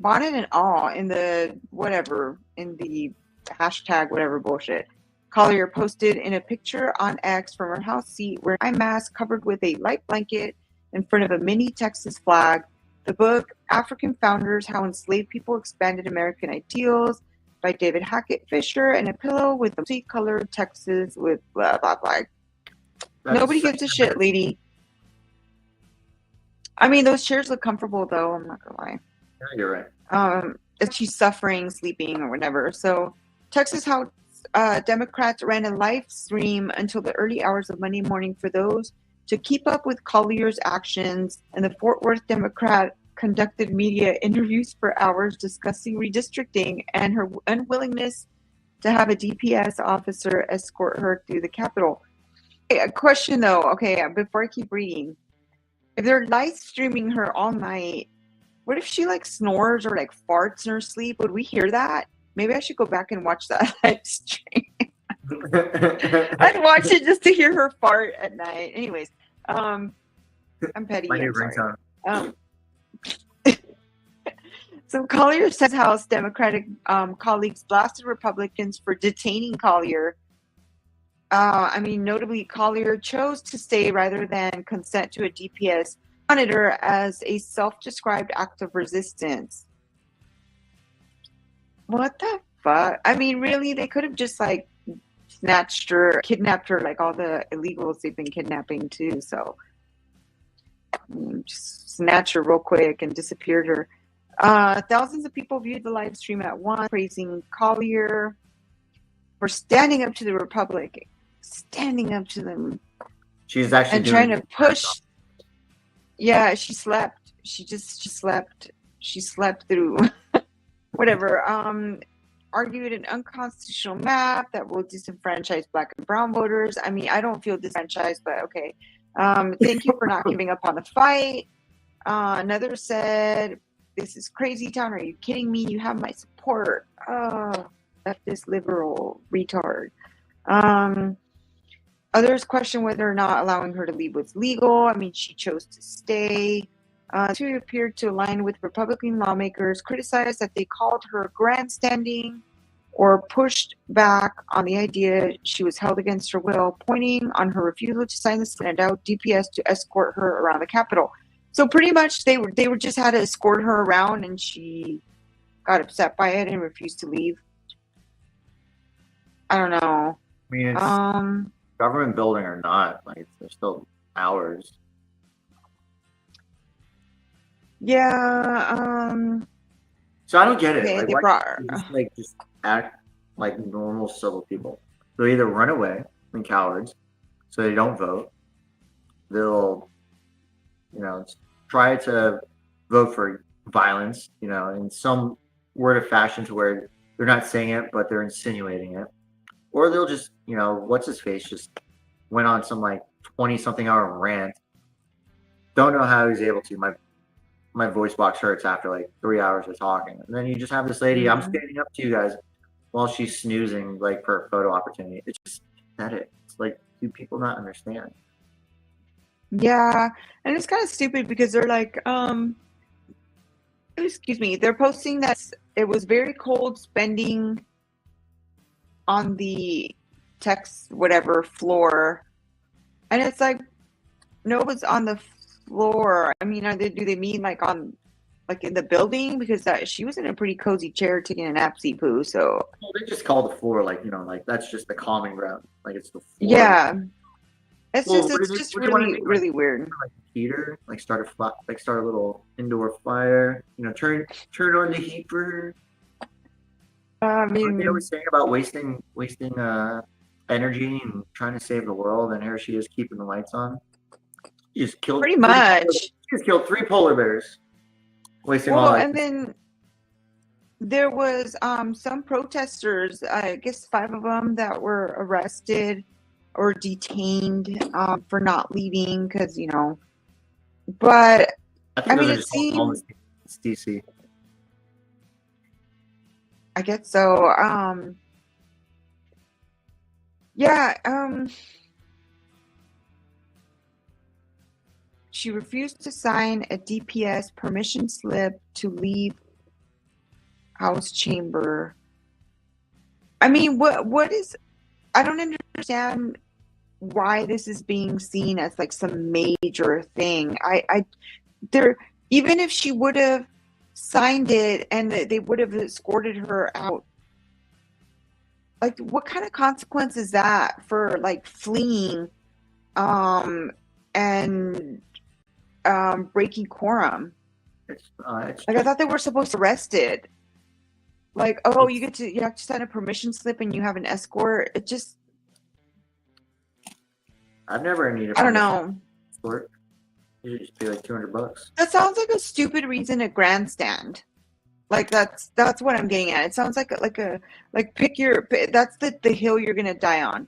in the whatever, in the hashtag whatever bullshit. Collier posted in a picture on X from her house seat wearing a mask covered with a light blanket in front of a mini Texas flag. The book, African Founders, How Enslaved People Expanded American Ideals by David Hackett Fisher, and a pillow with a multicolored Texas with blah, blah, blah. Nobody gives a shit, lady. I mean, those chairs look comfortable, though. I'm not going to lie. Yeah, you're right. If she's suffering, sleeping, or whatever. So, Texas House Democrats ran a live stream until the early hours of Monday morning for those to keep up with Collier's actions, and the Fort Worth Democrat conducted media interviews for hours discussing redistricting and her unwillingness to have a DPS officer escort her through the Capitol. Hey, a question, though. Okay, before I keep reading. If they're live streaming her all night, what if she like snores or like farts in her sleep? Would we hear that? Maybe I should go back and watch that live stream. I'd watch it just to hear her fart at night. Anyways, I'm petty. My new I'm sorry. ringtone. So Collier says House Democratic colleagues blasted Republicans for detaining Collier. Notably, Collier chose to stay rather than consent to a DPS monitor as a self-described act of resistance. What the fuck? I mean, really, they could have just like snatched her, kidnapped her, like all the illegals they've been kidnapping too. So just snatch her real quick and disappeared her. Thousands of people viewed the live stream at once, praising Collier for standing up to the Republic, standing up to them. She's actually and trying to push. Yeah, she slept. She slept. She slept through whatever. Argued an unconstitutional map that will disenfranchise Black and brown voters. I mean, I don't feel disenfranchised, but okay. Thank you for not giving up on the fight. Another said, "This is crazy town. Are you kidding me? You have my support." Oh, leftist liberal retard. Others question whether or not allowing her to leave was legal. I mean, she chose to stay. She appeared to align with Republican lawmakers, criticized that they called her grandstanding or pushed back on the idea she was held against her will, pointing on her refusal to sign the send out DPS to escort her around the Capitol. So pretty much they were just had to escort her around, and she got upset by it and refused to leave. I don't know. I mean, it's government building or not, like there's still hours. Yeah. So I don't get it. Okay, Like, they why brought can't her. you just act like normal civil people? They'll either run away and cowards, so they don't vote. They'll, try to vote for violence, in some word of fashion to where they're not saying it, but they're insinuating it. Or they'll just, what's his face just went on some like 20-something hour rant. Don't know how he's able to. My voice box hurts after like 3 hours of talking. And then you just have this lady, I'm standing up to you guys while she's snoozing like for a photo opportunity. It's just pathetic. It's like, do people not understand? Yeah, and it's kind of stupid because they're like, excuse me, they're posting that it was very cold spending on the text whatever floor, and it's like, no, it was on the floor. I mean, do they mean like on, like in the building? Because she was in a pretty cozy chair taking a napsy poo. So Well, they just call the floor like, like that's just the calming ground. Like it's the floor. yeah, it's Well, just what do you wanna really do? really weird. Like a heater, like start a little indoor fire. Turn on the heat for her. I What they mean, always saying about wasting energy and trying to save the world, and here she is keeping the lights on. She just killed pretty much. She just killed 3 polar bears. Wasting all Well, that. and then there was some protesters, I guess 5 of them, that were arrested or detained for not leaving because, but I think I mean, those are it just all seems it's DC. I guess so. Yeah, she refused to sign a DPS permission slip to leave House chamber. I mean, what is, I don't understand why this is being seen as like some major thing. There, even if she would have signed it and they would have escorted her out, like what kind of consequence is that for like fleeing and breaking quorum? It's Like I thought they were supposed to arrest it. Like, oh, you have to sign a permission slip and you have an escort. It just, I've never needed. I don't know. Escort. You just pay like $200. That sounds like a stupid reason to grandstand. Like that's what I'm getting at. It sounds like pick your, that's the hill you're gonna die on.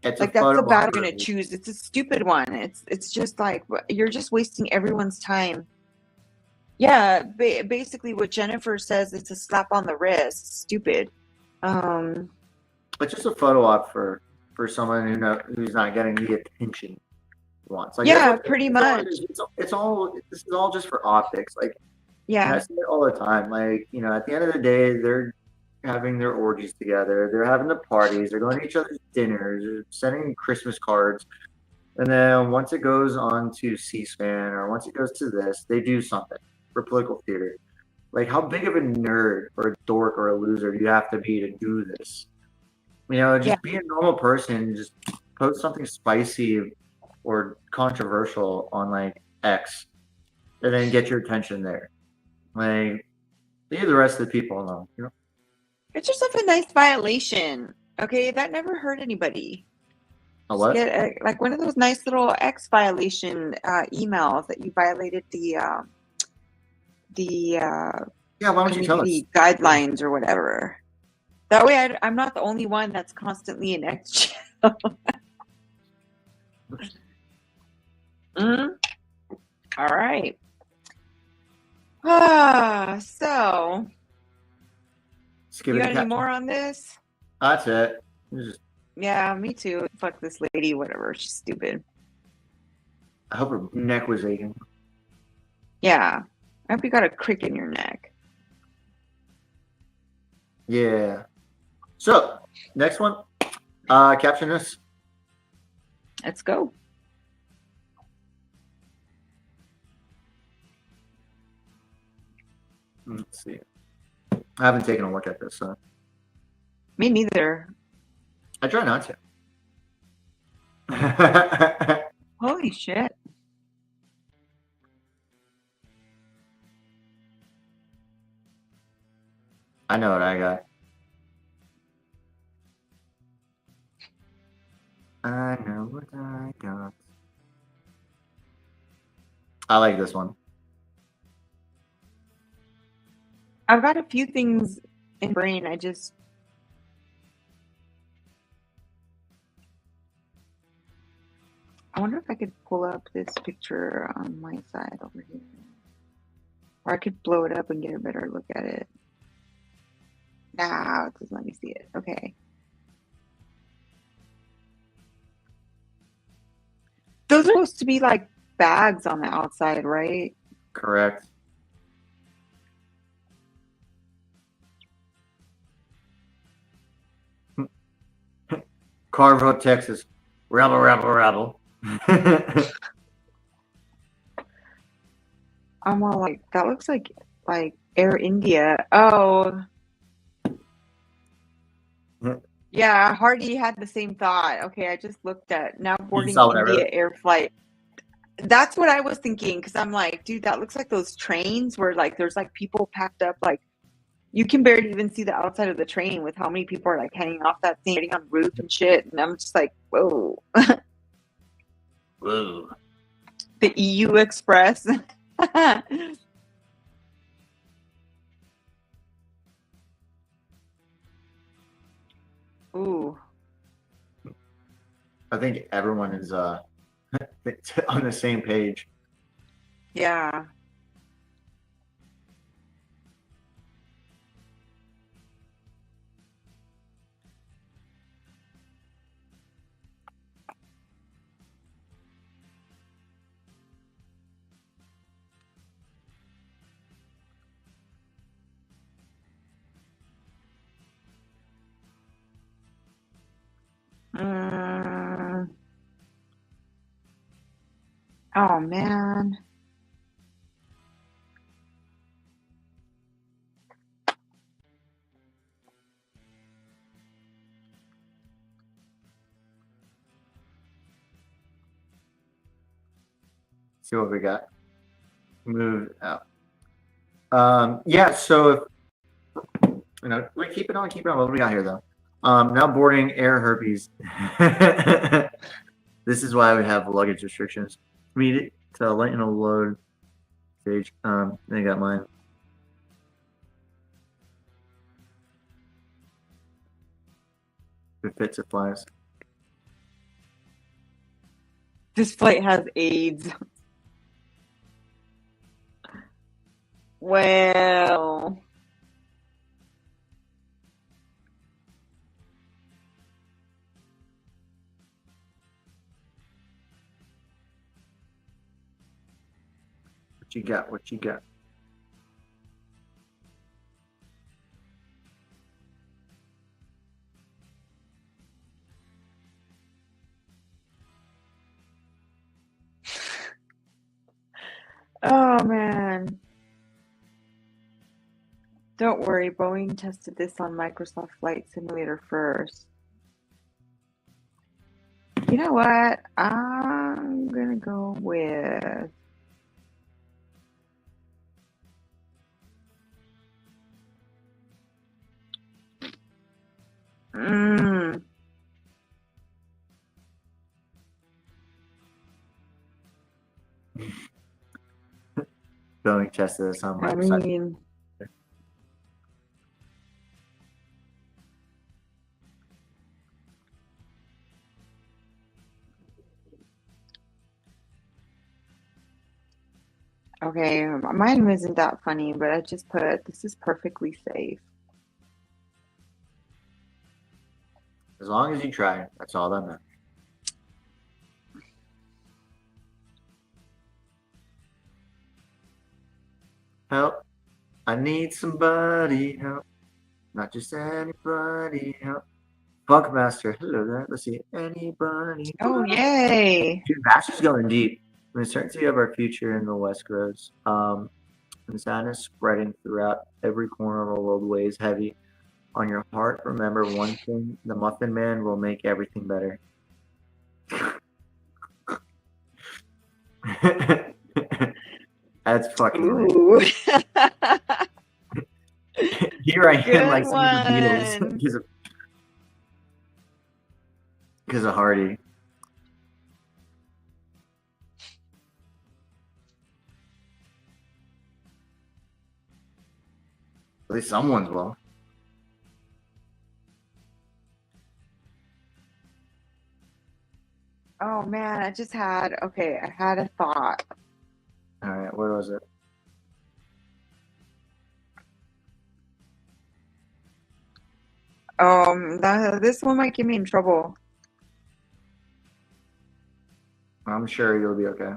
It's Like that's the battle you're gonna choose. It's a stupid one. It's just like you're just wasting everyone's time. Yeah, basically what Jennifer says, it's a slap on the wrist. Stupid. It's just a photo op for someone who's not getting the attention he wants. Like, yeah, pretty much. It's all. This is all just for optics. Like, yeah, I see it all the time. Like, at the end of the day, they're having their orgies together. They're having the parties. They're going to each other's dinners. They're sending Christmas cards. And then once it goes on to C-SPAN or once it goes to this, they do something for political theater. Like, how big of a nerd or a dork or a loser do you have to be to do this? Just be a normal person. Just post something spicy or controversial on like X, and then get your attention there. Like, leave the rest of the people alone. it's just like a nice violation. Okay, that never hurt anybody. A what? Get like one of those nice little X violation emails that you violated the Yeah, why don't you tell us? community guidelines or whatever. That way, I'm not the only one that's constantly in X jail. All right. So Just give you it got a any catch. more on this? That's it. Just, Yeah, me too. Fuck this lady, whatever. She's stupid. I hope her neck was aching. Yeah. I hope you got a crick in your neck. Yeah. So, next one. Caption this. Let's go. Let's see. I haven't taken a look at this, so Me neither. I try not to. Holy shit. I know what I got. I know what I got. I like this one. I've got a few things in brain. I wonder if I could pull up this picture on my side over here. Or I could blow it up and get a better look at it. Nah, it doesn't let me see it. Okay. Those are supposed to be like bags on the outside, right? Correct. Carve Up, Texas. Rebel, rebel, rebel. I'm all like, that looks like Air India. Oh. Yeah, Hardy had the same thought. Okay, I just looked at now boarding India Air flight. That's what I was thinking, because I'm like, dude, that looks like those trains where like there's like people packed up, like you can barely even see the outside of the train with how many people are like hanging off that thing, getting on the roof and shit. And I'm just like, whoa. Whoa. The EU Express. Ooh. I think everyone is on the same page. Yeah. Oh man. See what we got. Move out. Yeah, so if we keep it on. What do we got here though? Now boarding air herpes. This is why we have luggage restrictions. Meet it to lighten a load stage. They got mine. If it fits, it flies. This flight has AIDS. Well. What you got? What you got? Oh man. Don't worry, Boeing tested this on Microsoft Flight Simulator first. You know what? I'm gonna go with Boeing tested this on I Microsoft. mean, okay, mine isn't that funny, but I just put this is perfectly safe. As long as you try, that's all that matters. Help. I need somebody help. Not just anybody help. Funkmaster, hello there. Let's see. Anybody. Oh, yay. Dude, Bash is going deep. The uncertainty of our future in the West grows. And sadness spreading throughout every corner of the world weighs heavy on your heart. Remember one thing: the Muffin Man will make everything better. That's fucking right. Ooh. Here I am, Good like some of the Beatles, one. because of Hardy. At least someone's will. Oh man, I had a thought. All right, what was it? This one might get me in trouble. I'm sure you'll be okay.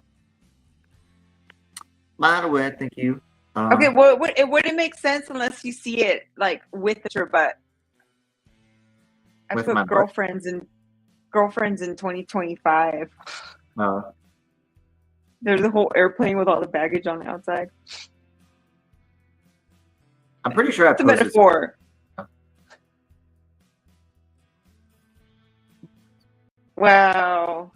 By the way, thank you. Okay, well, it wouldn't make sense unless you see it like with your butt. I With put my butt? girlfriends in 2025. There's a whole airplane with all the baggage on the outside. I'm pretty sure I It's a posted. metaphor. Wow.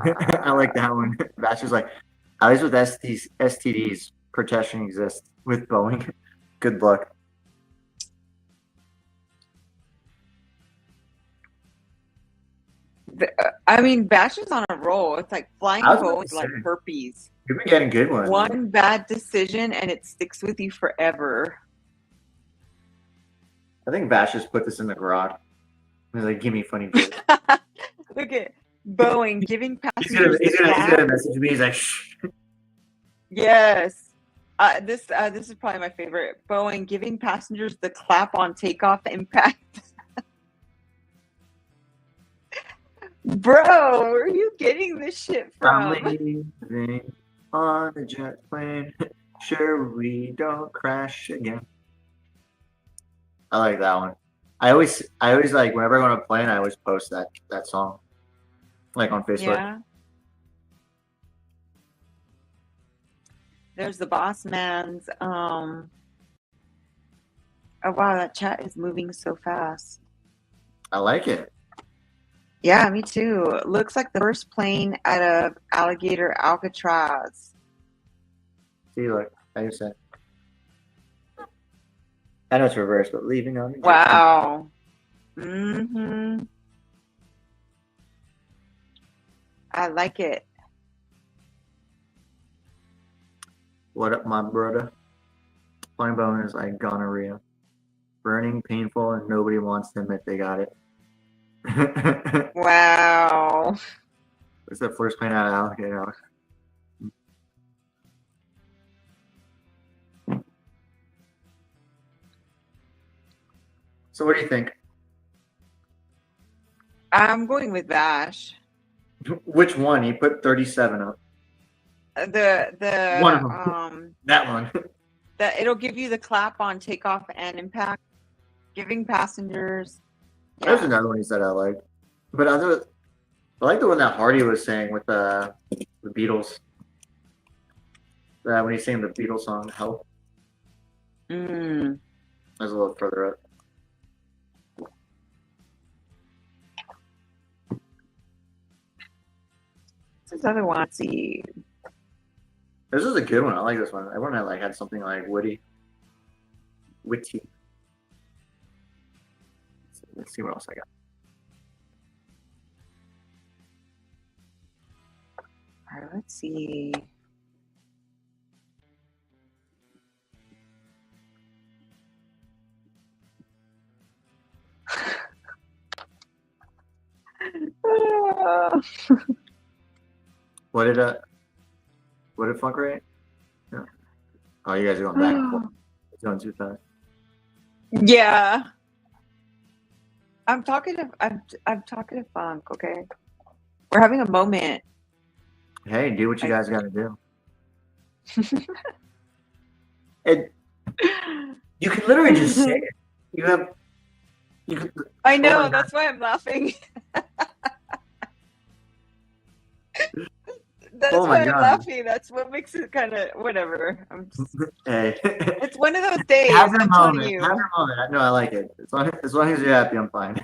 I like that one. Bash was like, at least with STDs, protection exists. With Boeing, good luck. I mean, Bash is on a roll. It's like flying I was about boats to like say. herpes. You've been getting good ones. One bad decision and it sticks with you forever. I think Bash just put this in the garage. He's like, give me funny jokes. Look at Boeing giving he's passengers gonna message me. He's like, shh. Yes. This is probably my favorite. Boeing giving passengers the clap on takeoff impact. Bro, where are you getting this shit I'm from? leaving on a jet plane. Sure, we don't crash again. I like that one. I always like whenever I go on a plane, I always post that song, like on Facebook. Yeah. There's the Boss Man's. Oh wow, that chat is moving so fast. I like it. Yeah, me too. Looks like the first plane out of Alligator Alcatraz. See, look, I just said. I know it's reversed, but leaving on. Wow. Mm-hmm. I like it. What up, my brother? Funny bone is like gonorrhea, burning, painful, and nobody wants to admit they got it. Wow. What's that first plane out of Alligator? So what do you think? I'm going with Vash. Which one? You put 37 up. The One of them. That one. that it'll give you the clap on takeoff and impact, giving passengers. There's Yeah. another one he said I like. But I like the one that Hardy was saying with the Beatles. When he's saying the Beatles song "Help." Mm. That's a little further up. This other one. Let's see. This is a good one. I like this one. Everyone had something like witty. Let's see what else I got. All right, let's see. What did Funk rate? Yeah. Oh, you guys are going back and forth. It's going too fast. Yeah. I'm talking to Funk, okay? We're having a moment. Hey, do what you guys got to do. You can literally just say it. I know, Oh my that's why I'm laughing. That's Oh my why I'm God. laughing. That's what makes it kind of whatever. Hey. It's one of those days. Have your I'm telling moment. you. Have your moment. No, I like it. As long as you're happy, I'm fine.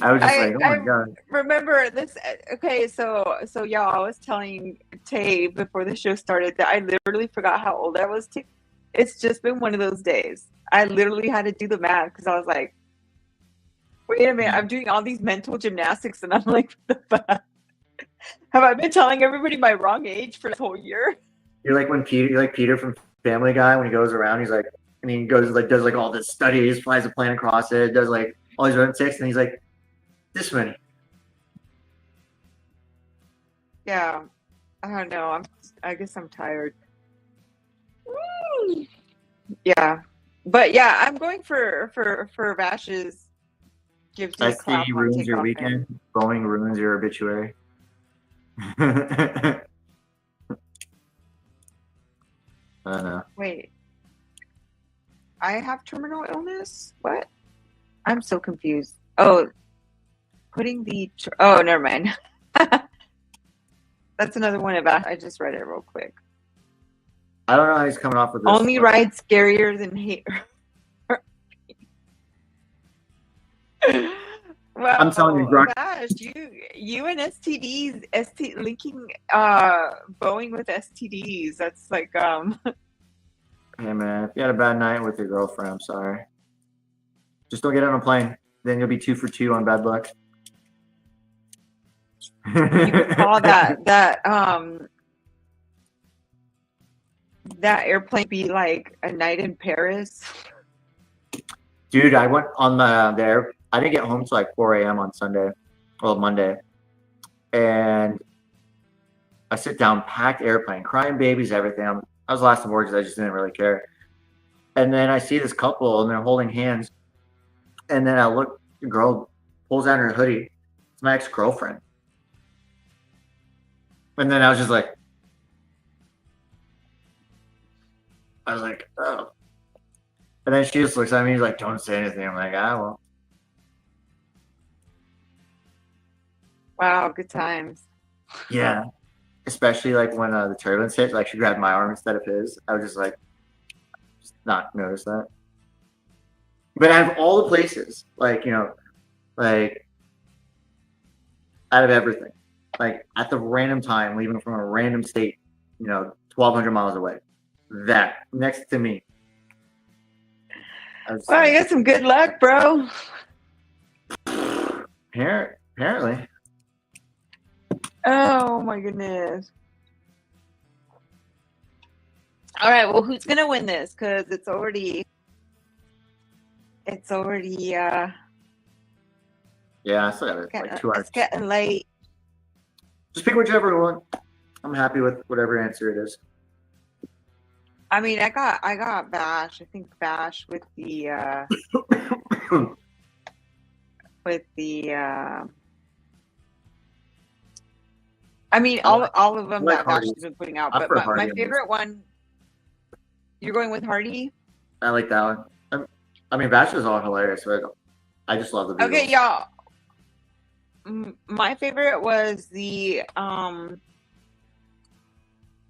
I was just like, oh my God. Remember this. Okay, so y'all, I was telling Tay before the show started that I literally forgot how old I was. It's just been one of those days. I literally had to do the math because I was like, wait a minute, I'm doing all these mental gymnastics, and I'm like, what the fuck? Have I been telling everybody my wrong age for this whole year? You're like Peter from Family Guy when he goes around, he's like, and he goes like does like all this studies, flies a plane across it, does like all these arithmetics, and he's like, this many. Yeah, I don't know. I guess I'm tired. Yeah, but yeah, I'm going for Vash's. Gives you a clap STD on ruins your takeoff weekend. Boeing ruins your obituary. I don't know. Wait, I have terminal illness? What? I'm so confused. Oh, oh, never mind. That's another one about. I just read it real quick. I don't know how he's coming off with this. Only ride scarier than hate. Well, I'm telling you, Brock. Gosh, you and STDs, linking Boeing with STDs. That's like Hey man, if you had a bad night with your girlfriend, I'm sorry. Just don't get on a plane. Then you'll be 2 for 2 on bad luck. you could call that airplane be like a night in Paris. Dude, I went on there. I didn't get home till like 4 a.m. on Monday. And I sit down, packed airplane, crying babies, everything. I was last aboard because I just didn't really care. And then I see this couple and they're holding hands. And then I look, the girl pulls out her hoodie. It's my ex-girlfriend. And then I was just like, oh. And then she just looks at me, like, don't say anything. I'm like, well. Wow, good times. Yeah. Especially like when the turbulence hit, like she grabbed my arm instead of his. I was just like, just not notice that. But out of all the places, like, like out of everything, like at the random time, leaving from a random state, 1,200 miles away, that next to me. Well, you got some good luck, bro. Apparently. Oh my goodness. All right, well, who's gonna win this? Because it's already Yeah, I still got it. Like 2 hours. it's getting late. Just pick whichever one. I'm happy with whatever answer it is. I mean, I got Bash. I think Bash with the I mean, all of them like that Bash Hardy. has been putting out, I but prefer my Hardy on favorite one. You're going with Hardy? I like that one. I mean, Bash is all hilarious, but I just love the Beatles. Okay, y'all. My favorite was the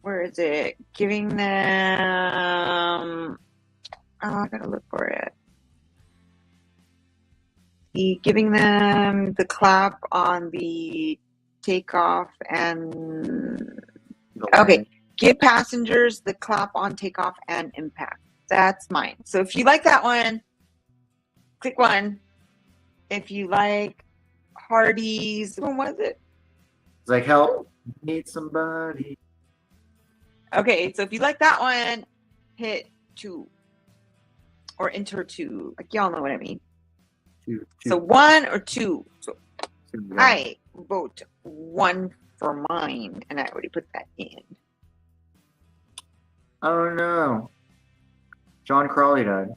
where is it? Giving them. Oh, I gotta look for it. Giving them the clap on the takeoff and okay. Give passengers the clap on takeoff and impact. That's mine. So if you like that one, click one. If you like Hardy's, what was it? It's like, help, need somebody. Okay, so if you like that one, hit 2 or enter 2. Like y'all know what I mean. Two. So 1 or 2. So Yeah. I vote 1 for mine, and I already put that in. Oh no. John Crawley died.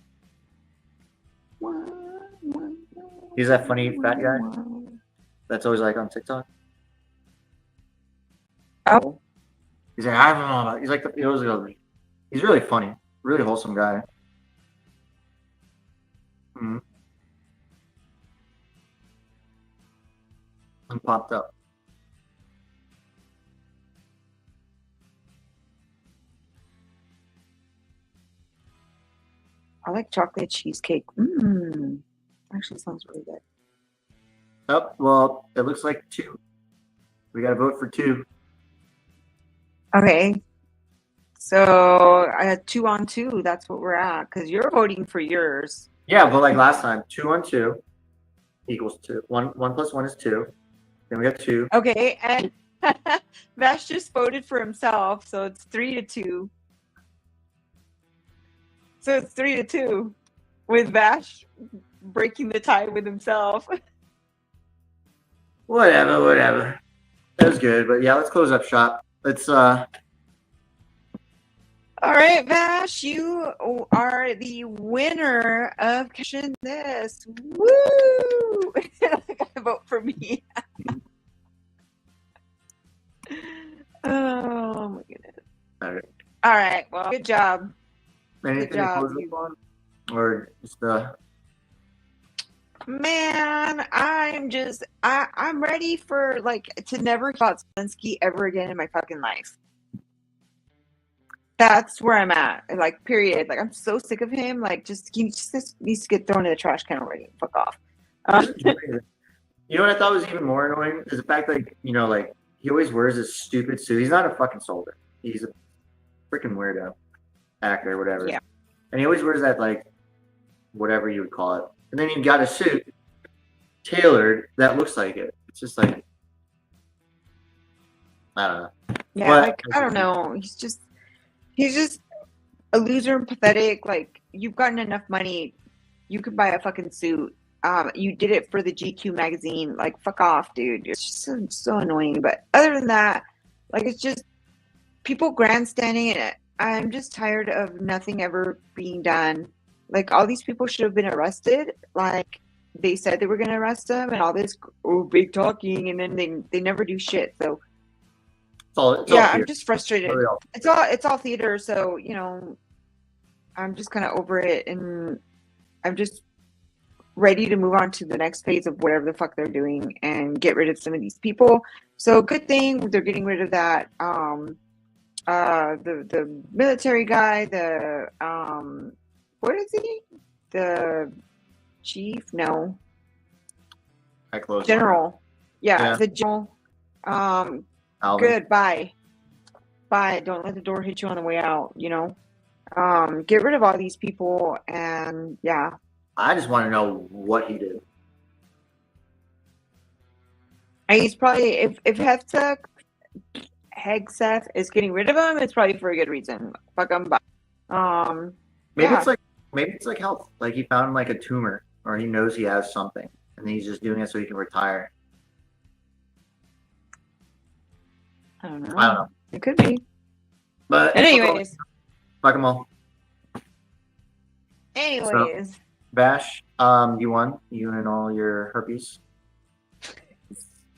He's that funny fat guy that's always like on TikTok. Oh, He's like, I don't know. He's like he's really funny, really wholesome guy. Mm-hmm. And popped up. I like chocolate cheesecake. Actually sounds really good. Oh, well, it looks like 2. We got to vote for 2. Okay. So I had 2 on 2. That's what we're at. Because you're voting for yours. Yeah, but like last time, 2 on 2 equals 2. 1 plus 1 is 2. Then we got 2. Okay, and Vash just voted for himself, so it's 3-2. So it's 3-2 with Vash breaking the tie with himself. Whatever. That was good, but yeah, let's close up shop. Let's All right, Vash, you are the winner of Catching This. Woo! Vote for me. Oh my goodness. All right. Well, good job. anything to close up on? Or just Man, I'm ready for to never thought Zelensky ever again in my fucking life. That's where I'm at. Like, period. Like, I'm so sick of him. Like, he just needs to get thrown in the trash can already. Fuck off. You know what I thought was even more annoying is the fact that like he always wears this stupid suit. He's not a fucking soldier. He's a freaking weirdo actor, or whatever. Yeah. And he always wears that whatever you would call it. And then he got a suit tailored that looks like it. It's just like I don't know. Yeah, But- I don't know. He's just a loser and pathetic. Like, you've gotten enough money, you could buy a fucking suit. You did it for the GQ magazine. Like, fuck off, dude. It's just so annoying. But other than that, like, it's just people grandstanding, and I'm just tired of nothing ever being done. Like, all these people should have been arrested. Like, they said they were going to arrest them, and all this big talking, and then they never do shit. So It's all I'm theater. just frustrated. Really all. It's all theater, so I'm just kind of over it, and I'm just ready to move on to the next phase of whatever the fuck they're doing and get rid of some of these people. So good thing they're getting rid of that the military guy, the what is he? The chief? No. I close. General. Yeah, Yeah. the general. Alvin. Good, bye. Bye. Don't let the door hit you on the way out, Get rid of all these people and yeah. I just want to know what he did. And he's probably if Hegseth is getting rid of him, it's probably for a good reason. Fuck him. Bye. Maybe Yeah. it's like health. Like he found like a tumor, or he knows he has something, and he's just doing it so he can retire. I don't know. I don't know. It could be. But Anyways. fuck them all. Anyways. So, Bash, you won. You and all your herpes,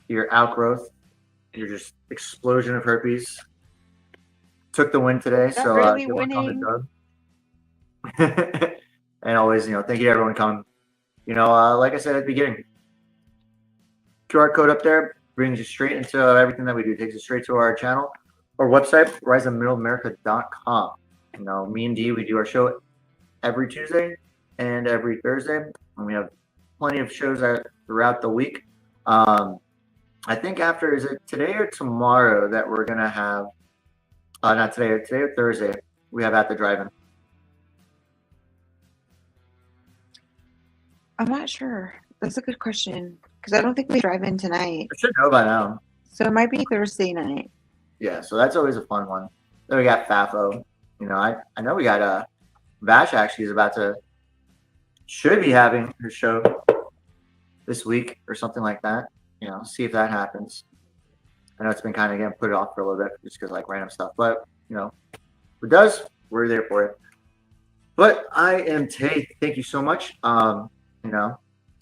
your outgrowth, your just explosion of herpes took the win today. Not So really good luck on winning. the dub. And always, thank you to everyone coming. Like I said at the beginning, QR code up there brings you straight into everything that we do. It takes you straight to our channel or website, riseofmiddleamerica.com. Me and Dee, we do our show every Tuesday and every Thursday, and we have plenty of shows throughout the week. I think after, is it today or tomorrow that we're gonna have? Not today or Thursday. We have At the Drive-In. I'm not sure. That's a good question. Because I don't think we drive in tonight. I should know by now. So it might be Thursday night. Yeah, so that's always a fun one. Then we got Fafo. I know we got Vash actually should be having her show this week or something like that. See if that happens. I know it's been kind of getting put off for a little bit just because random stuff, but if it does, we're there for it. But I am Tay. Thank you so much.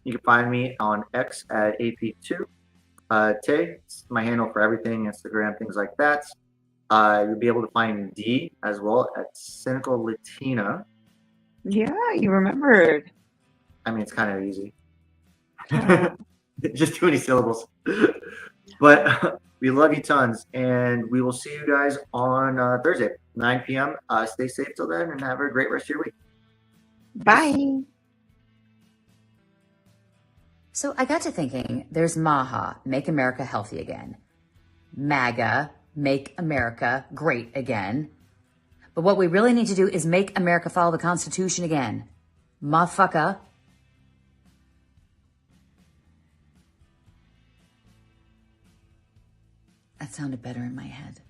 You can find me on X at AP2. Tay, it's my handle for everything, Instagram, things like that. You'll be able to find Dee as well at Cynical Latina. Yeah, you remembered. I mean, it's kind of easy. Just too many syllables. But we love you tons, and we will see you guys on Thursday, 9 p.m. Stay safe till then, and have a great rest of your week. Bye. So I got to thinking, there's MAHA, Make America Healthy Again. MAGA, Make America Great Again. But what we really need to do is make America follow the Constitution again. Motherfucker. That sounded better in my head.